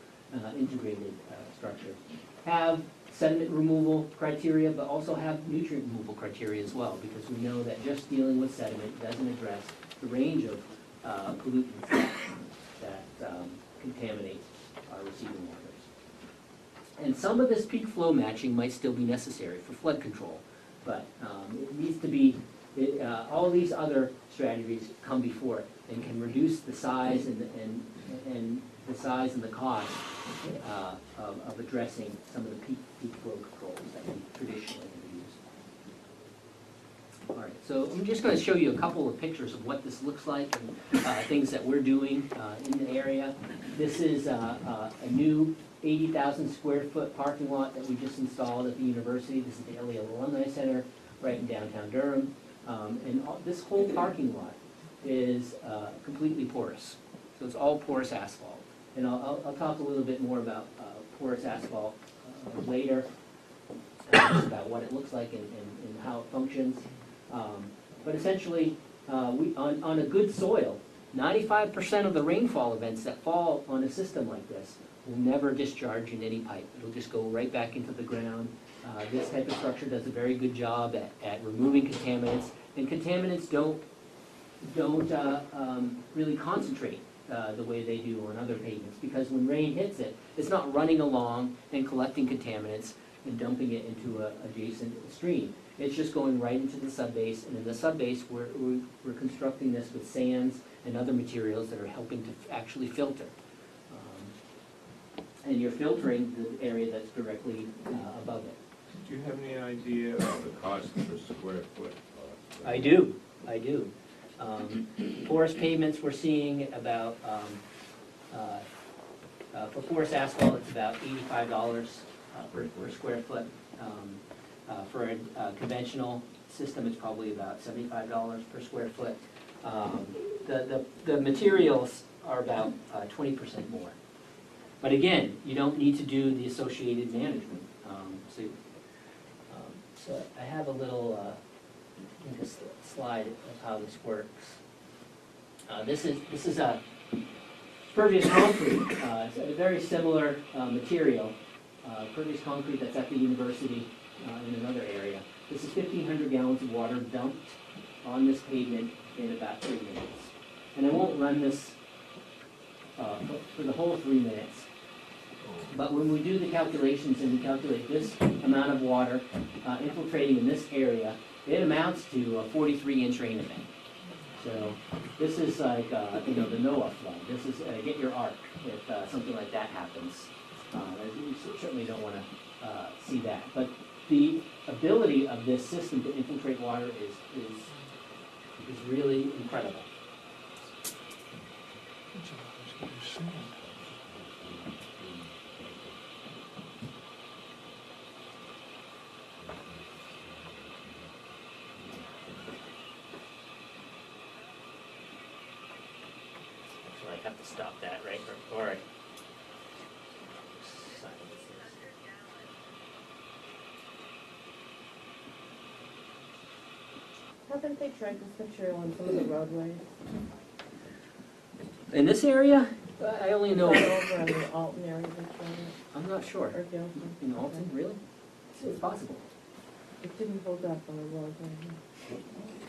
integrated structures. Have sediment removal criteria, but also have nutrient removal criteria as well, because we know that just dealing with sediment doesn't address the range of pollutants that contaminate our receiving waters. And some of this peak flow matching might still be necessary for flood control, but it needs to be, all these other strategies come before it and can reduce the size and the size and the cost of addressing some of the peak flow controls that we traditionally have used. All right, so I'm just going to show you a couple of pictures of what this looks like and things that we're doing in the area. This is a new 80,000 square foot parking lot that we just installed at the university. This is the Elliott Alumni Center right in downtown Durham. This whole parking lot is completely porous. So it's all porous asphalt. And I'll talk a little bit more about porous asphalt later, about what it looks like and how it functions. But essentially, on a good soil, 95% of the rainfall events that fall on a system like this will never discharge in any pipe. It'll just go right back into the ground. This type of structure does a very good job at removing contaminants, and contaminants don't really concentrate the way they do on other pavements, because when rain hits it, it's not running along and collecting contaminants and dumping it into an adjacent stream. It's just going right into the subbase, and in the subbase, we're constructing this with sands and other materials that are helping to actually filter. And you're filtering the area that's directly above it. Do you have any idea of the cost per square foot? I do. Porous pavements, we're seeing about, for porous asphalt, it's about $85 per square foot. For a conventional system, it's probably about $75 per square foot. The materials are about 20% more. But again, you don't need to do the associated management. So I have a little slide of how this works. This is a pervious concrete. It's a very similar material. Pervious concrete that's at the university in another area. This is 1,500 gallons of water dumped on this pavement in about 3 minutes. And I won't run this for the whole 3 minutes. But when we do the calculations and we calculate this amount of water infiltrating in this area, it amounts to a 43-inch rain event. So this is like, the Noah flood. This is get your ark if something like that happens. We certainly don't want to see that. But the ability of this system to infiltrate water is really incredible. So I have to stop that, right? Or Haven't they tried this material on some of the roadways? in this area, I only know. Over on the Alton area, they tried it, I'm not sure. or Gilson. In Alton, really? It's possible. It didn't hold up on the road right here.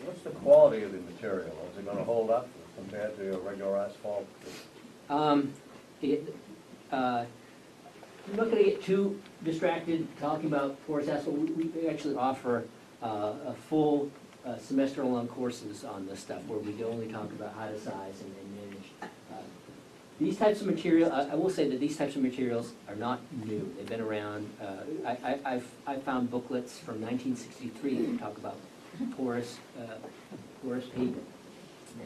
What's the quality of the material? Is it gonna hold up compared to your regular asphalt? I'm not gonna get too distracted talking about porous asphalt. We actually offer a full semester-long courses on this stuff where we only talk about how to size and manage. These types of material, I will say that these types of materials are not new. They've been around. I've found booklets from 1963 that talk about porous pavement.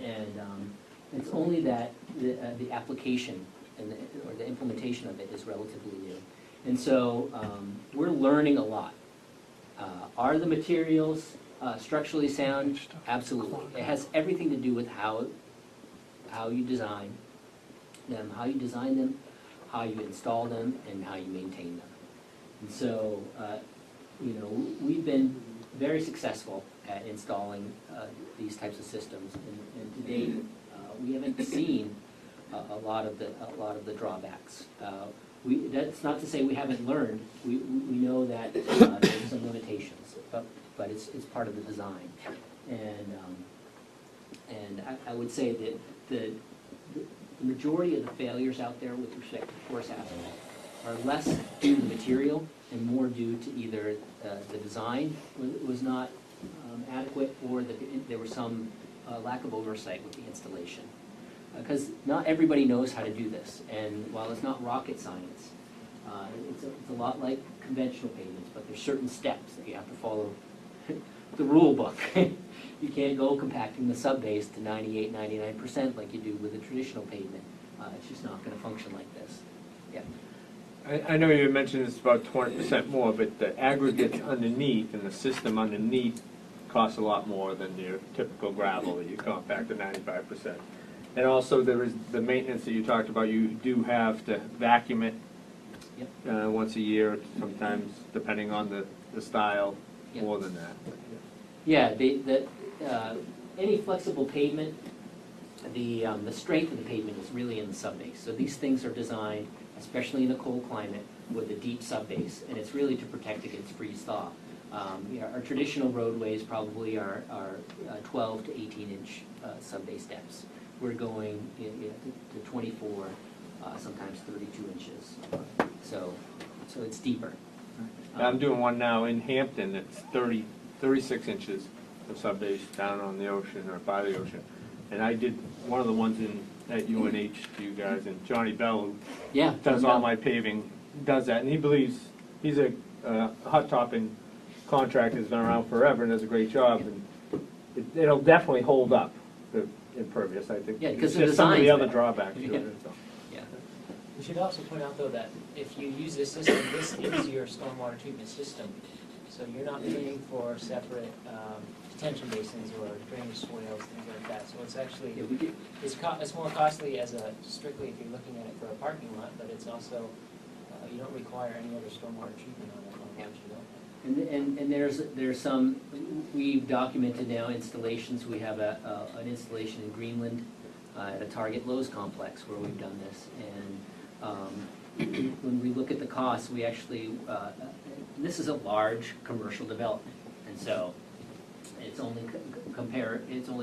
And it's only that the application or the implementation of it is relatively new. And so we're learning a lot. Are the materials structurally sound? Absolutely. It has everything to do with how you design them, how you install them, and how you maintain them. And so, we've been very successful at installing these types of systems, and to date, we haven't seen a lot of the drawbacks. That's not to say we haven't learned. We know that there's some limitations, but it's part of the design. And I would say that the majority of the failures out there with respect to porous asphalt are less due to the material and more due to either the design was not adequate, or that there was some lack of oversight with the installation. Because not everybody knows how to do this, and while it's not rocket science, it's a lot like conventional pavements, but there's certain steps that you have to follow the rule book. You can't go compacting the subbase to 98, 99% like you do with a traditional pavement. It's just not going to function like this. Yeah. I know you mentioned it's about 20% more, but the aggregates underneath and the system underneath costs a lot more than your typical gravel that you compact at 95%. And also there is the maintenance that you talked about. You do have to vacuum it once a year, sometimes depending on the style, more than that. Yeah, any flexible pavement, the strength of the pavement is really in the subbase. So these things are designed, especially in a cold climate, with a deep subbase, and it's really to protect against freeze-thaw. Our traditional roadways probably are 12 to 18-inch subbase depths. We're going to 24, sometimes 32 inches. So it's deeper. I'm doing one now in Hampton. It's 36 inches of subbase down on the ocean or by the ocean. And I did one of the ones at UNH to you guys, and Johnny Bell, who does all my paving, does that. And he believes he's a hot topping contractor, has been around forever and does a great job. And it'll definitely hold up the impervious, I think. Yeah, because it's just some of the other drawbacks to it. So. Yeah. We should also point out, though, that if you use this system, this is your stormwater treatment system. So you're not paying for separate detention basins or drainage swales, things like that. So it's actually, it's more costly as strictly if you're looking at it for a parking lot, but it's also, you don't require any other stormwater treatment on it, And there's some, we've documented now installations. We have an installation in Greenland at a Target Lowe's complex where we've done this. And when we look at the costs, we actually, this is a large commercial development. And so it's only going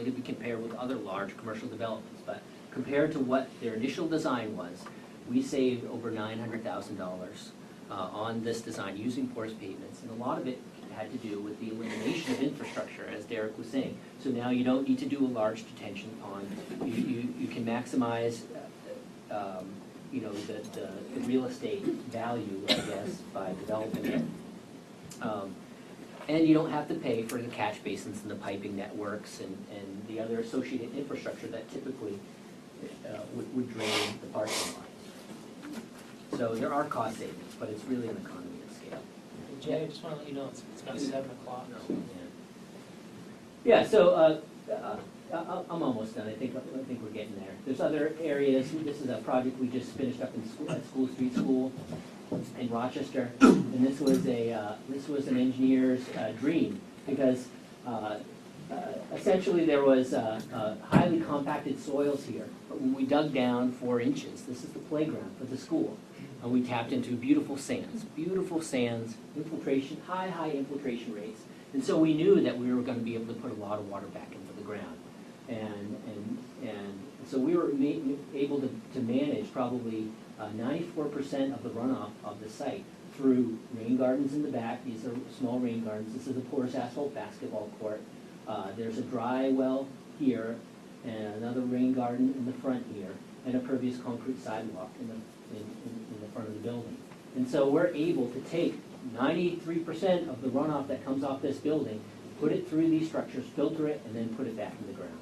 to be compared with other large commercial developments. But compared to what their initial design was, we saved over $900,000 on this design using porous pavements, and a lot of it had to do with the elimination of infrastructure, as Derek was saying. So now you don't need to do a large detention pond. You can maximize you know, the real estate value, I guess, by developing it. And you don't have to pay for the catch basins and the piping networks and the other associated infrastructure that typically would drain the parking lot. So there are cost savings, but it's really an economy of scale. Jay, I just want to let you know, it's about 7 o'clock. Yeah, so I'm almost done. I think we're getting there. There's other areas. This is a project we just finished up in school, at School Street School in Rochester, and this was an engineer's dream because essentially there was highly compacted soils here. But when we dug down 4 inches, this is the playground for the school, and we tapped into beautiful sands, infiltration, high infiltration rates. And so we knew that we were going to be able to put a lot of water back into the ground. And so we were able to manage probably 94% of the runoff of the site through rain gardens in the back. These are small rain gardens. This is a porous asphalt basketball court. There's a dry well here, and another rain garden in the front here, and a pervious concrete sidewalk in the front of the building. And so we're able to take 93% of the runoff that comes off this building, put it through these structures, filter it, and then put it back in the ground.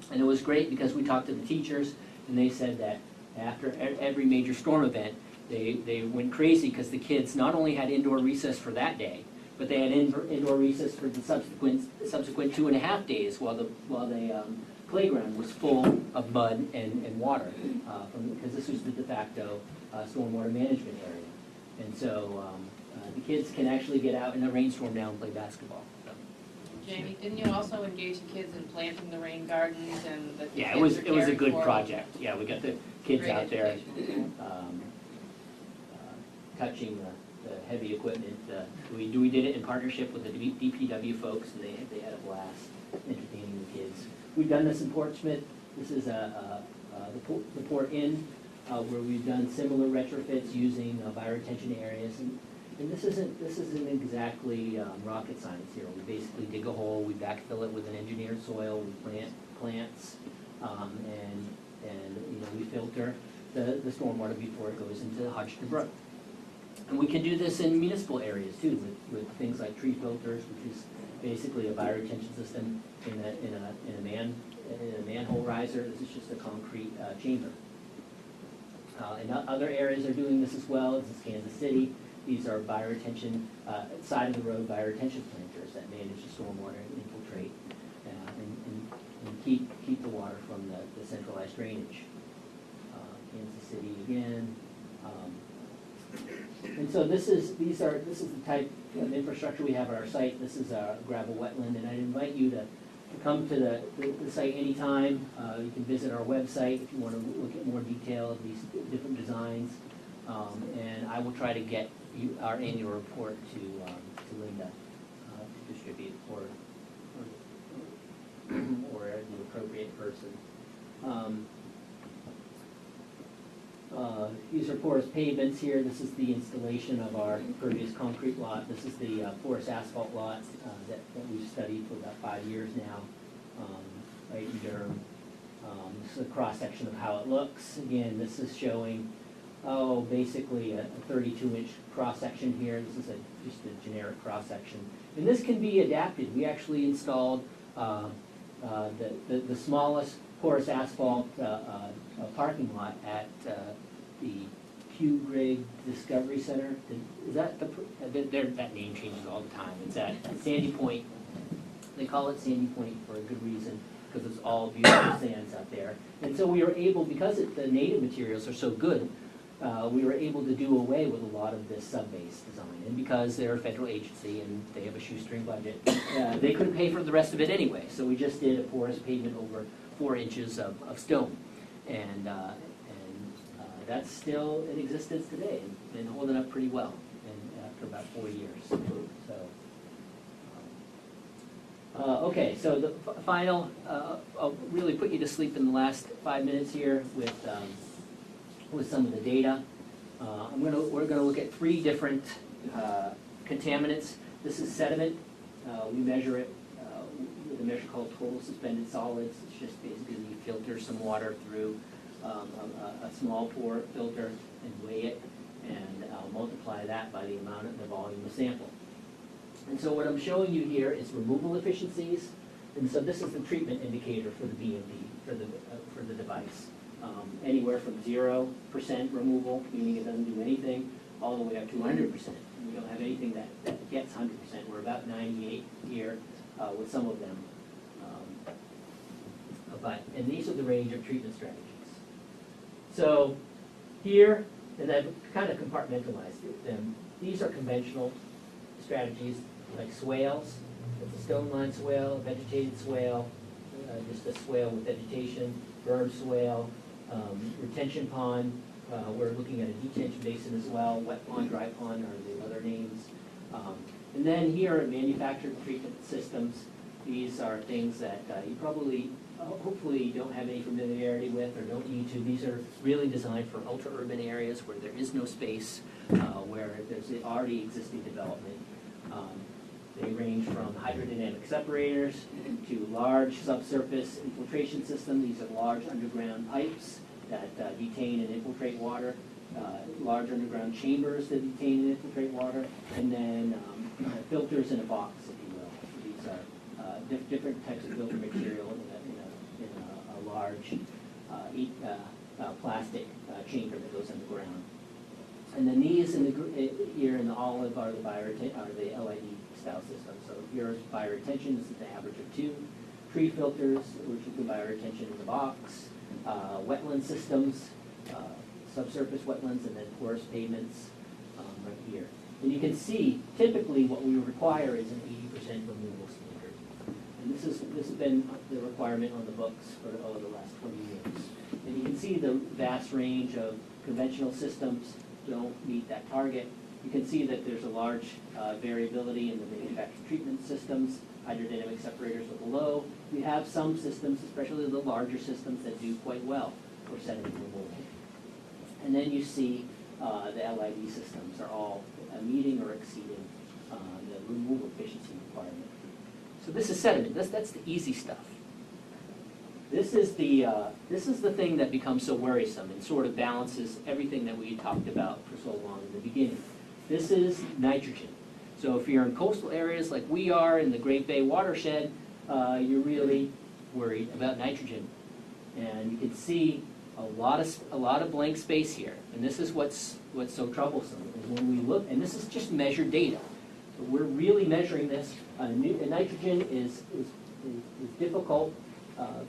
And it was great because we talked to the teachers, and they said that after every major storm event, they went crazy because the kids not only had indoor recess for that day, but they had indoor recess for the subsequent 2.5 days while the playground was full of mud and water, because this was the de facto stormwater management area. And so the kids can actually get out in a rainstorm now and play basketball. So. Jamie, didn't you also engage the kids in planting the rain gardens and the Yeah, kids it was a good caring for project. Yeah, we got the kids great out there education. touching the heavy equipment. We did it in partnership with the DPW folks, and they had a blast entertaining the kids. We've done this in Portsmouth. This is the Port Inn, where we've done similar retrofits using bioretention areas. And this isn't exactly rocket science here. We basically dig a hole, we backfill it with an engineered soil, we plant plants, and you know, we filter the stormwater before it goes into the Hodgson Brook. And we can do this in municipal areas too, with things like tree filters, which is basically a bioretention system in a manhole riser. This is just a concrete chamber. And other areas are doing this as well. This is Kansas City. These are bioretention, side of the road bioretention planters that manage the stormwater and infiltrate and keep the water from the centralized drainage. Kansas City again. And so this is the type of infrastructure we have at our site. This is a gravel wetland, and I'd invite you to come to the site anytime. You can visit our website if you want to look at more detail of these different designs. And I will try to get you our annual report to Linda to distribute or the appropriate person. These are porous pavements here. This is the installation of our pervious concrete lot. This is the porous asphalt lot that we've studied for about 5 years now, right in Durham. This is a cross-section of how it looks. Again, this is showing, basically a 32-inch cross-section here. This is just a generic cross-section. And this can be adapted. We actually installed the smallest porous asphalt parking lot at the Hugh Gregg Discovery Center. Is that that name changes all the time. It's at Sandy Point. They call it Sandy Point for a good reason, because it's all beautiful sands out there. And so we were able, because the native materials are so good, we were able to do away with a lot of this sub-base design. And because they're a federal agency and they have a shoestring budget, they couldn't pay for the rest of it anyway. So we just did a porous pavement over 4 inches of stone. And that's still in existence today and holding up pretty well after about 4 years. So, okay, so the final, I'll really put you to sleep in the last 5 minutes here with some of the data. We're gonna look at 3 different contaminants. This is sediment. We measure it with a measure called total suspended solids. It's just basically you filter some water through a small pore filter and weigh it, and multiply that by the amount of the volume of sample. And so what I'm showing you here is removal efficiencies, and so this is the treatment indicator for the BMP, for the device. Anywhere from 0% removal, meaning it doesn't do anything, all the way up to 100%. We don't have anything that gets 100%. We're about 98 here with some of them. And these are the range of treatment strategies. So here, and I've kind of compartmentalized them. These are conventional strategies like swales. It's a stone line swale, a vegetated swale, just a swale with vegetation, berm swale, retention pond. We're looking at a detention basin as well. Wet pond, dry pond are the other names. And then here are manufactured treatment systems. These are things that you probably, hopefully, don't have any familiarity with or don't need to. These are really designed for ultra-urban areas where there is no space, where there's already existing development. They range from hydrodynamic separators to large subsurface infiltration systems. These are large underground pipes that detain and infiltrate water, large underground chambers that detain and infiltrate water, and then filters in a box, if you will. These are different types of filter material in a large plastic chamber that goes underground. And then these here in the olive are the LID style system. So here's bioretention. This is the average of 2. Tree filters, which is the bioretention in the box. Wetland systems, subsurface wetlands, and then porous pavements right here. And you can see typically what we require is an 80% removal standard. And this has been the requirement on the books for the last 20 years. And you can see the vast range of conventional systems don't meet that target. You can see that there's a large variability in the manufactured treatment systems. Hydrodynamic separators are below. We have some systems, especially the larger systems, that do quite well for sediment removal. And then you see the LID systems are all meeting or exceeding the removal efficiency requirement. So this is sediment. That's the easy stuff. This is the thing that becomes so worrisome and sort of balances everything that we talked about for so long in the beginning. This is nitrogen. So if you're in coastal areas like we are in the Great Bay watershed, you're really worried about nitrogen. And you can see a lot of blank space here. And this is what's so troublesome is when we look, and this is just measured data. So we're really measuring this. Nitrogen is difficult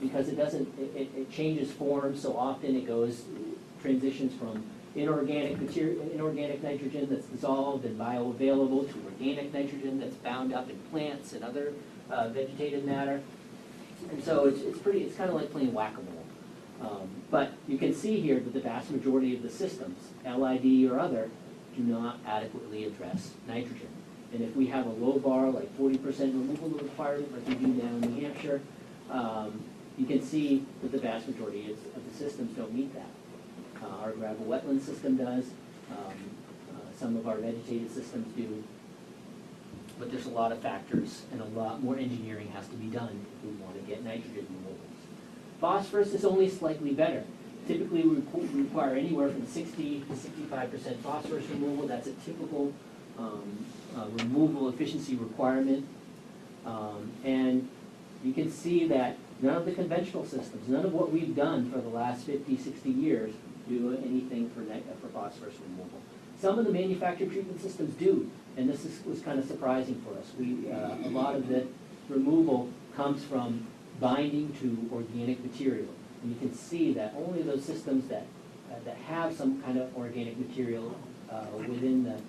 because it changes form so often. It transitions from inorganic nitrogen that's dissolved and bioavailable to organic nitrogen that's bound up in plants and other vegetative matter. And so it's kind of like playing whack-a-mole. But you can see here that the vast majority of the systems, LID or other, do not adequately address nitrogen. And if we have a low bar, like 40% removal requirement, like we do now in New Hampshire, you can see that the vast majority of the systems don't meet that. Our gravel wetland system does. Some of our vegetated systems do. But there's a lot of factors, and a lot more engineering has to be done if we want to get nitrogen removals. Phosphorus is only slightly better. Typically, we require anywhere from 60 to 65% phosphorus removal. That's a typical removal efficiency requirement. And you can see that none of the conventional systems, none of what we've done for the last 50, 60 years do anything for phosphorus removal. Some of the manufactured treatment systems do, and this was kind of surprising for us. A lot of the removal comes from binding to organic material. And you can see that only those systems that have some kind of organic material within the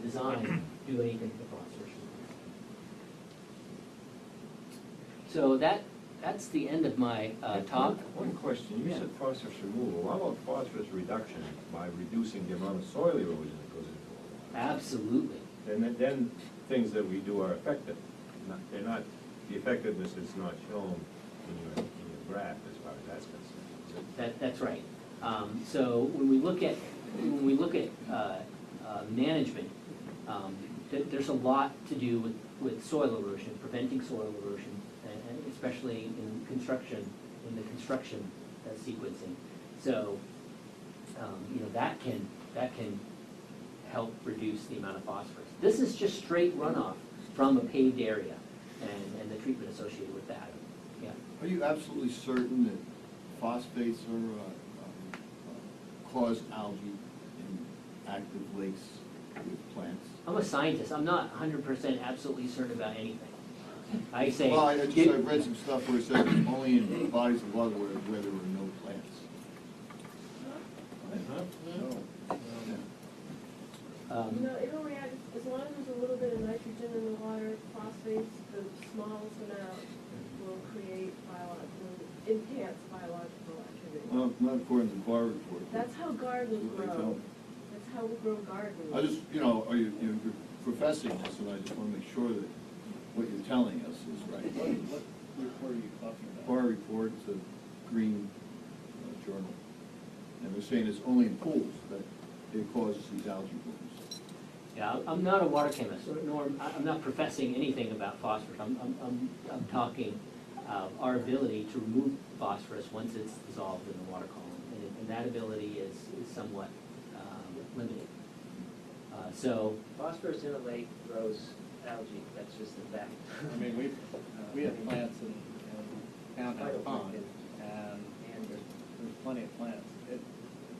design do anything for phosphorus removal. So that's the end of my talk. One question, you said phosphorus removal. What about phosphorus reduction by reducing the amount of soil erosion that goes into the water? Absolutely. Then things that we do are effective. The effectiveness is not shown in your graph as far as that's concerned. That's right. So when we look at management, there's a lot to do with soil erosion, preventing soil erosion, and especially in the construction sequencing. So, that can help reduce the amount of phosphorus. This is just straight runoff from a paved area and the treatment associated with that. Yeah. Are you absolutely certain that phosphates cause algae in active lakes with plants? I'm a scientist. I'm not 100% absolutely certain about anything. I say. Well, I've read some stuff where it says it's only in bodies of water where there were no plants. No. You know, it'll react, as long as there's a little bit of nitrogen in the water, phosphates, the smallest amount will create enhance biological activity. Well, not according to the bar report. That's how gardens That's what they tell grow. me. That's how we grow gardens. I just, you're professing this, and I just want to make sure that what you're telling us is right. What report are you talking about? Bar report, it's a green journal, and they're saying it's only in pools that it causes these algae blooms. Yeah, I'm not a water chemist, nor I'm not professing anything about phosphorus. I'm talking our ability to remove phosphorus once it's dissolved in the water column, and that ability is somewhat limited. So Phosphorus in a lake grows algae, that's just a fact. I mean, we have plants in Townhouse Pond, and there's plenty of plants.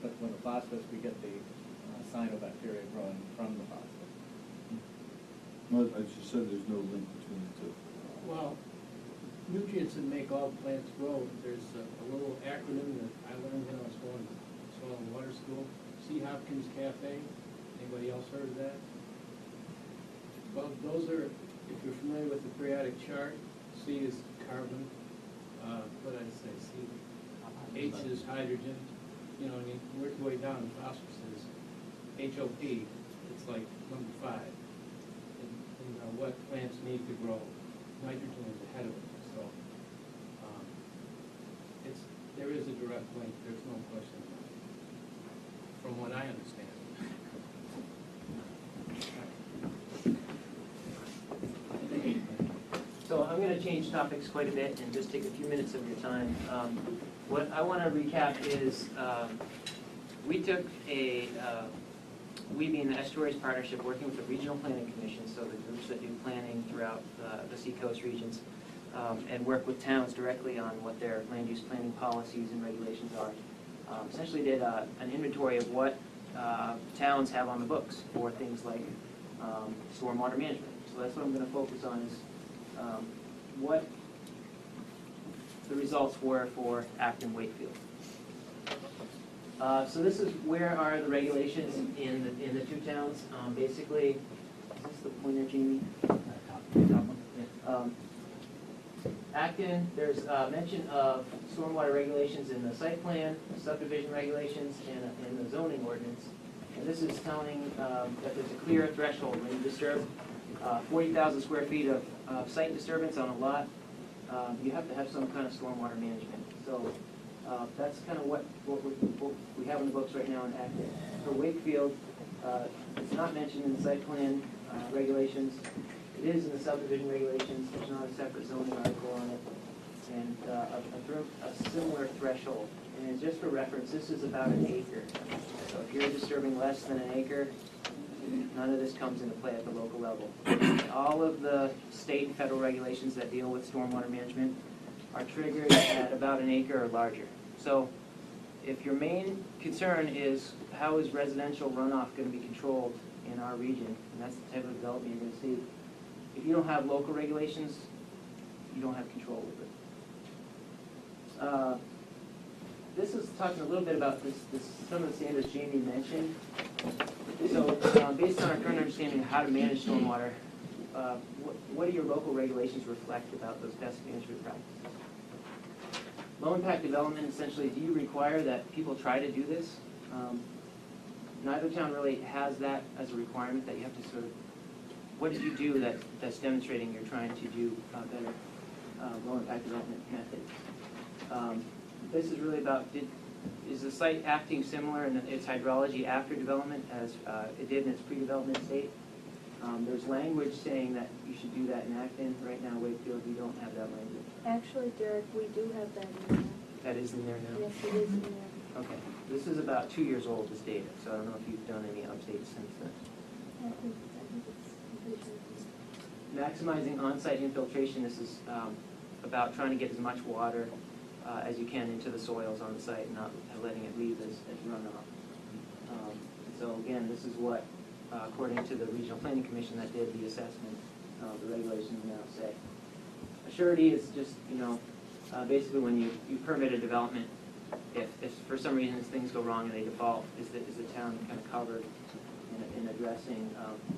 But when the phosphorus, we get the cyanobacteria growing from the phosphorus. Well, I just said there's no link between the two. Well, nutrients that make all plants grow, there's a little acronym that I learned when I was going to soil and water school, C. Hopkins Cafe. Anybody else heard of that? Well, those are, if you're familiar with the periodic chart, C is carbon, what did I say, C? H is hydrogen, and you work your way down, phosphorus is HOP, it's like number 5. And what plants need to grow. Nitrogen is ahead of it, so there is a direct link, there's no question about it, from what I understand. So I'm going to change topics quite a bit and just take a few minutes of your time. What I want to recap is we took we being the Estuaries Partnership, working with the Regional Planning Commission, so the groups that do planning throughout the seacoast regions, and work with towns directly on what their land use planning policies and regulations are. Essentially did an inventory of what towns have on the books for things like stormwater management. So that's what I'm going to focus on is what the results were for Acton Wakefield. So this is where are the regulations in the two towns. Basically, is this the pointer, Jamie? Acton, there's mention of stormwater regulations in the site plan, subdivision regulations, and the zoning ordinance. And this is telling that there's a clear threshold when you disturb 40,000 square feet of site disturbance on a lot. You have to have some kind of stormwater management. So that's kind of what we have in the books right now in Acton. For Wakefield, it's not mentioned in the site plan regulations. It is in the subdivision regulations. There's not a separate zoning article on it. And a similar threshold. And just for reference, this is about an acre. So if you're disturbing less than an acre, none of this comes into play at the local level. All of the state and federal regulations that deal with stormwater management are triggered at about an acre or larger. So if your main concern is how is residential runoff going to be controlled in our region, and that's the type of development you're going to see, if you don't have local regulations, you don't have control of it. This is talking a little bit about some of the standards Jamie mentioned. So based on our current understanding of how to manage stormwater, what do your local regulations reflect about those best management practices? Low impact development, essentially, do you require that people try to do this? Neither town really has that as a requirement that you have to sort of, what did you do that's demonstrating you're trying to do better low impact development methods? This is really about, is the site acting similar in its hydrology after development as it did in its pre-development state? There's language saying that you should do that in Acton. Right now, Wakefield, we don't have that language. Actually, Derek, we do have that in there. That is in there now? Yes, it is in there. Okay, this is about 2 years old, this data, so I don't know if you've done any updates since then. I think it's Maximizing on-site infiltration, this is about trying to get as much water as you can into the soils on the site, and not letting it leave as runoff. So again, this is what, according to the Regional Planning Commission that did the assessment, the regulations now say. A surety is just, basically when you permit a development, if for some reason things go wrong and they default, is the town kind of covered in addressing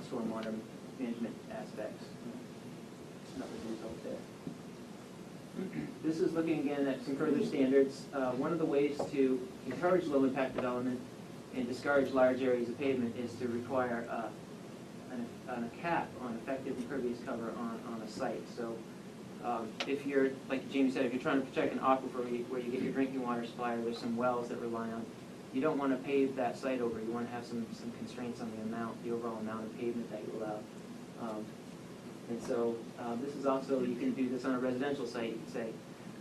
stormwater management aspects? That was the result there. This is looking again at some further standards. One of the ways to encourage low-impact development and discourage large areas of pavement is to require a cap on effective impervious cover on a site. So if you're, like Jamie said, if you're trying to protect an aquifer where you get your drinking water supply, or there's some wells that rely on, you don't want to pave that site over. You want to have some constraints on the overall amount of pavement that you allow. And so this is also, you can do this on a residential site. You can say,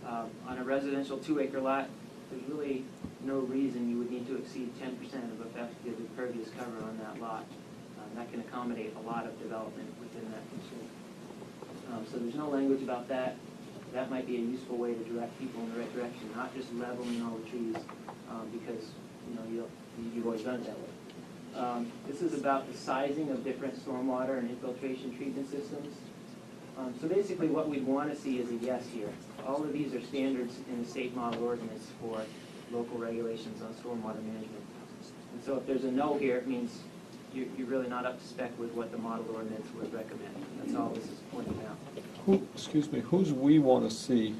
on a residential 2-acre lot, there's really no reason you would need to exceed 10% of effective impervious cover on that lot. That can accommodate a lot of development within that constraint. So there's no language about that. That might be a useful way to direct people in the right direction, not just leveling all the trees because you've always done it that way. This is about the sizing of different stormwater and infiltration treatment systems. So basically what we'd want to see is a yes here. All of these are standards in the state model ordinance for local regulations on stormwater management. And so if there's a no here, it means you're really not up to spec with what the model ordinance would recommend. That's all this is pointing out. Who's we want to see?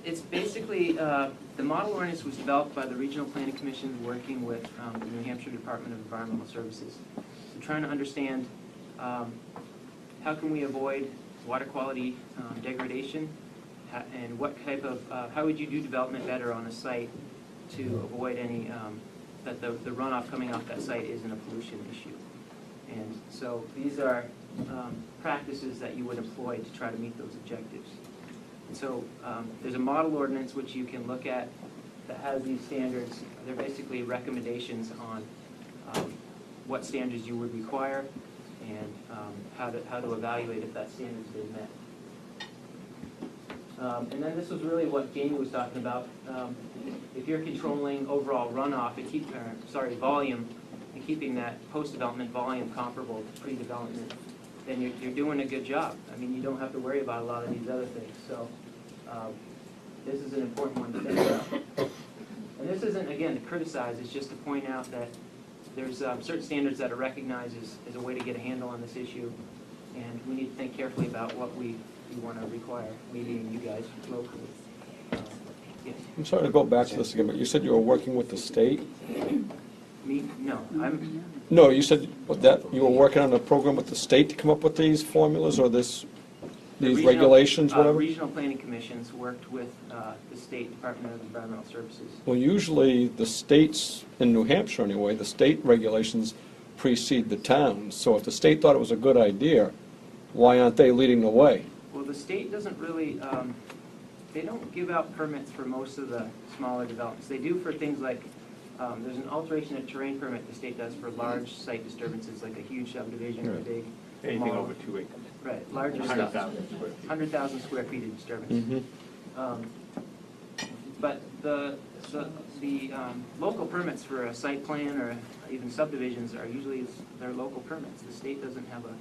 It's basically, the model ordinance was developed by the Regional Planning Commission working with the New Hampshire Department of Environmental Services. So trying to understand how can we avoid water quality degradation, and what type of, how would you do development better on a site to avoid any, that the runoff coming off that site isn't a pollution issue. And so these are practices that you would employ to try to meet those objectives. And so there's a model ordinance which you can look at that has these standards. They're basically recommendations on what standards you would require and how to evaluate if that standard's been met. And then this was really what Jamie was talking about. If you're controlling overall runoff and volume, and keeping that post-development volume comparable to pre-development, then you're doing a good job. I mean, you don't have to worry about a lot of these other things. So this is an important one to think about. And this isn't, again, to criticize, it's just to point out that there's certain standards that are recognized as a way to get a handle on this issue, and we need to think carefully about what we want to require, maybe you guys locally. Yes. I'm sorry to go back to this again, but you said you were working with the state? Me? No, I'm. No, you said that you were working on a program with the state to come up with these formulas or these regulations, whatever? Regional Planning Commissions worked with the State Department of Environmental Services. Well, usually the states, in New Hampshire anyway, the state regulations precede the towns. So if the state thought it was a good idea, why aren't they leading the way? Well, the state doesn't really, they don't give out permits for most of the smaller developments. They do for things like, there's an alteration of terrain permit the state does for large site disturbances, like a huge subdivision or a big Anything mall. over 2 acres. Right, larger stuff. 100,000 square feet. 100,000 square feet of disturbance. Mm-hmm. But the local permits for a site plan or even subdivisions are usually, they're local permits. The state doesn't have a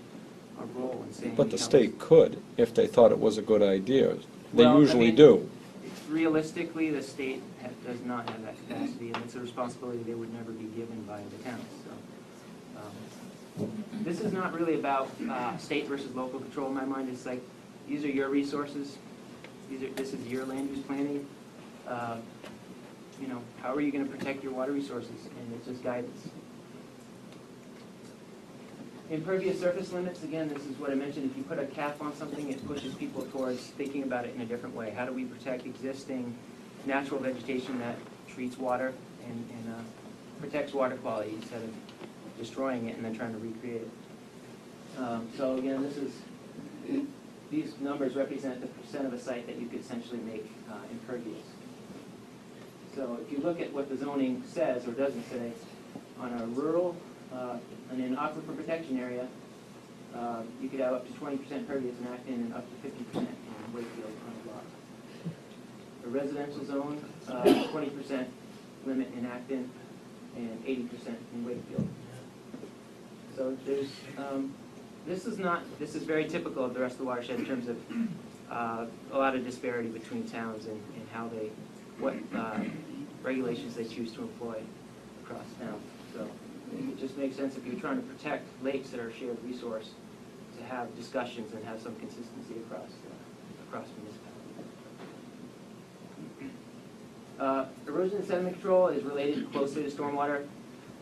role in saying. But the state could, if they thought it was a good idea. They Well, I usually mean, do. Realistically, the state does not have that capacity, and it's a responsibility they would never be given by the towns. So, this is not really about state versus local control in my mind. It's like, these are your resources. This is your land use planning. How are you going to protect your water resources? And it's just guidance. Impervious surface limits, again, this is what I mentioned. If you put a cap on something, it pushes people towards thinking about it in a different way. How do we protect existing natural vegetation that treats water and protects water quality instead of destroying it and then trying to recreate it? So again, these numbers represent the percent of a site that you could essentially make impervious. So if you look at what the zoning says or doesn't say, on a rural, and an aquifer protection area, you could have up to 20% pervious in Acton and up to 50% in Wakefield on a block. A residential zone, 20% limit in Acton and 80% in Wakefield. So there's, this is very typical of the rest of the watershed in terms of a lot of disparity between towns and how what regulations they choose to employ across town. So it just makes sense if you're trying to protect lakes that are a shared resource to have discussions and have some consistency across municipalities. Erosion and sediment control is related closely to stormwater.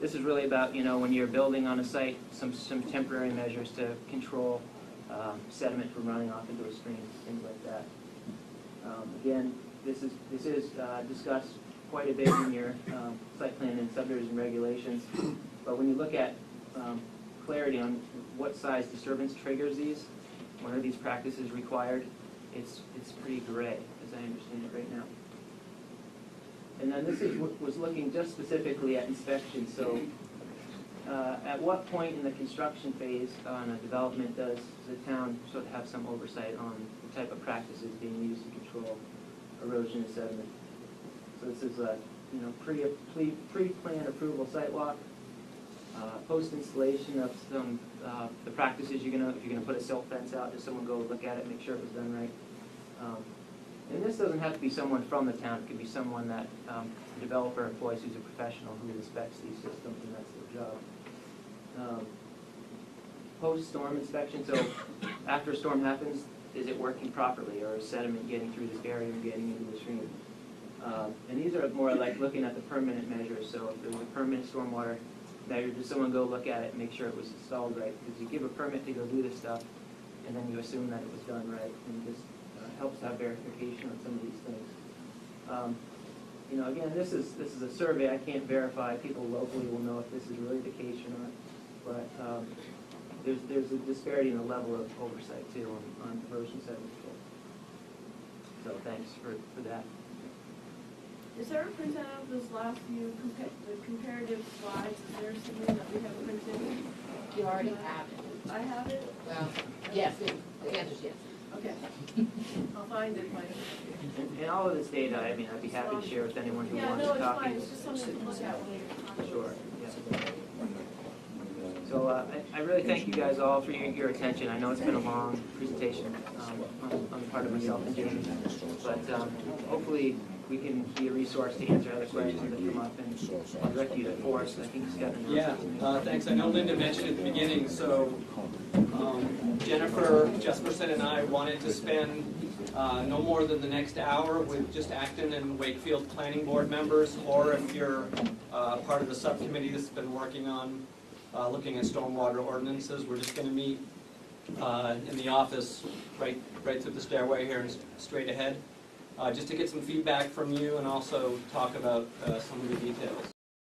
This is really about, when you're building on a site, some temporary measures to control sediment from running off into a stream, things like that. Again, this is discussed quite a bit in your site plan and subdivision regulations. But when you look at clarity on what size disturbance triggers these, when are these practices required, it's pretty gray, as I understand it right now. And then this was looking just specifically at inspection. So at what point in the construction phase on a development does the town sort of have some oversight on the type of practices being used to control erosion and sediment? So this is a pre-plan approval site walk, post-installation of some the practices if you're gonna put a silt fence out, just someone go look at it, make sure it was done right. And this doesn't have to be someone from the town. It could be someone that the developer employs who's a professional who inspects these systems, and that's their job. Post-storm inspection, so after a storm happens, is it working properly, or is sediment getting through this barrier and getting into the stream? And these are more like looking at the permanent measures. So if there's a permanent stormwater measure, does someone go look at it and make sure it was installed right? Because you give a permit to go do this stuff, and then you assume that it was done right, and just helps to have verification on some of these things. Again, this is a survey. I can't verify. People locally will know if this is really the case or not. But there's a disparity in the level of oversight too on erosion sediment control. So thanks for that. Is there a printout of those last few the comparative slides? Is there something that we have printed? You already have it. I have it? Well, yes, the answer is yes. Okay. I'll find it later. And all of this data, I'd be happy to share with anyone who Yeah, wants no, it's copies. fine. It's just something to look at when you're Sure, yeah. So I really thank you guys all for your attention. I know it's been a long presentation on the part of myself and Jamie, but hopefully we can be a resource to answer other questions that come up, and I'll direct you to Forrest. I think he's got the notes. Yeah, thanks. I know Linda mentioned at the beginning, so Jennifer Jesperson and I wanted to spend no more than the next hour with just Acton and Wakefield Planning Board members, or if you're part of the subcommittee that's been working on looking at stormwater ordinances, we're just going to meet in the office right through the stairway here and straight ahead, just to get some feedback from you and also talk about some of the details.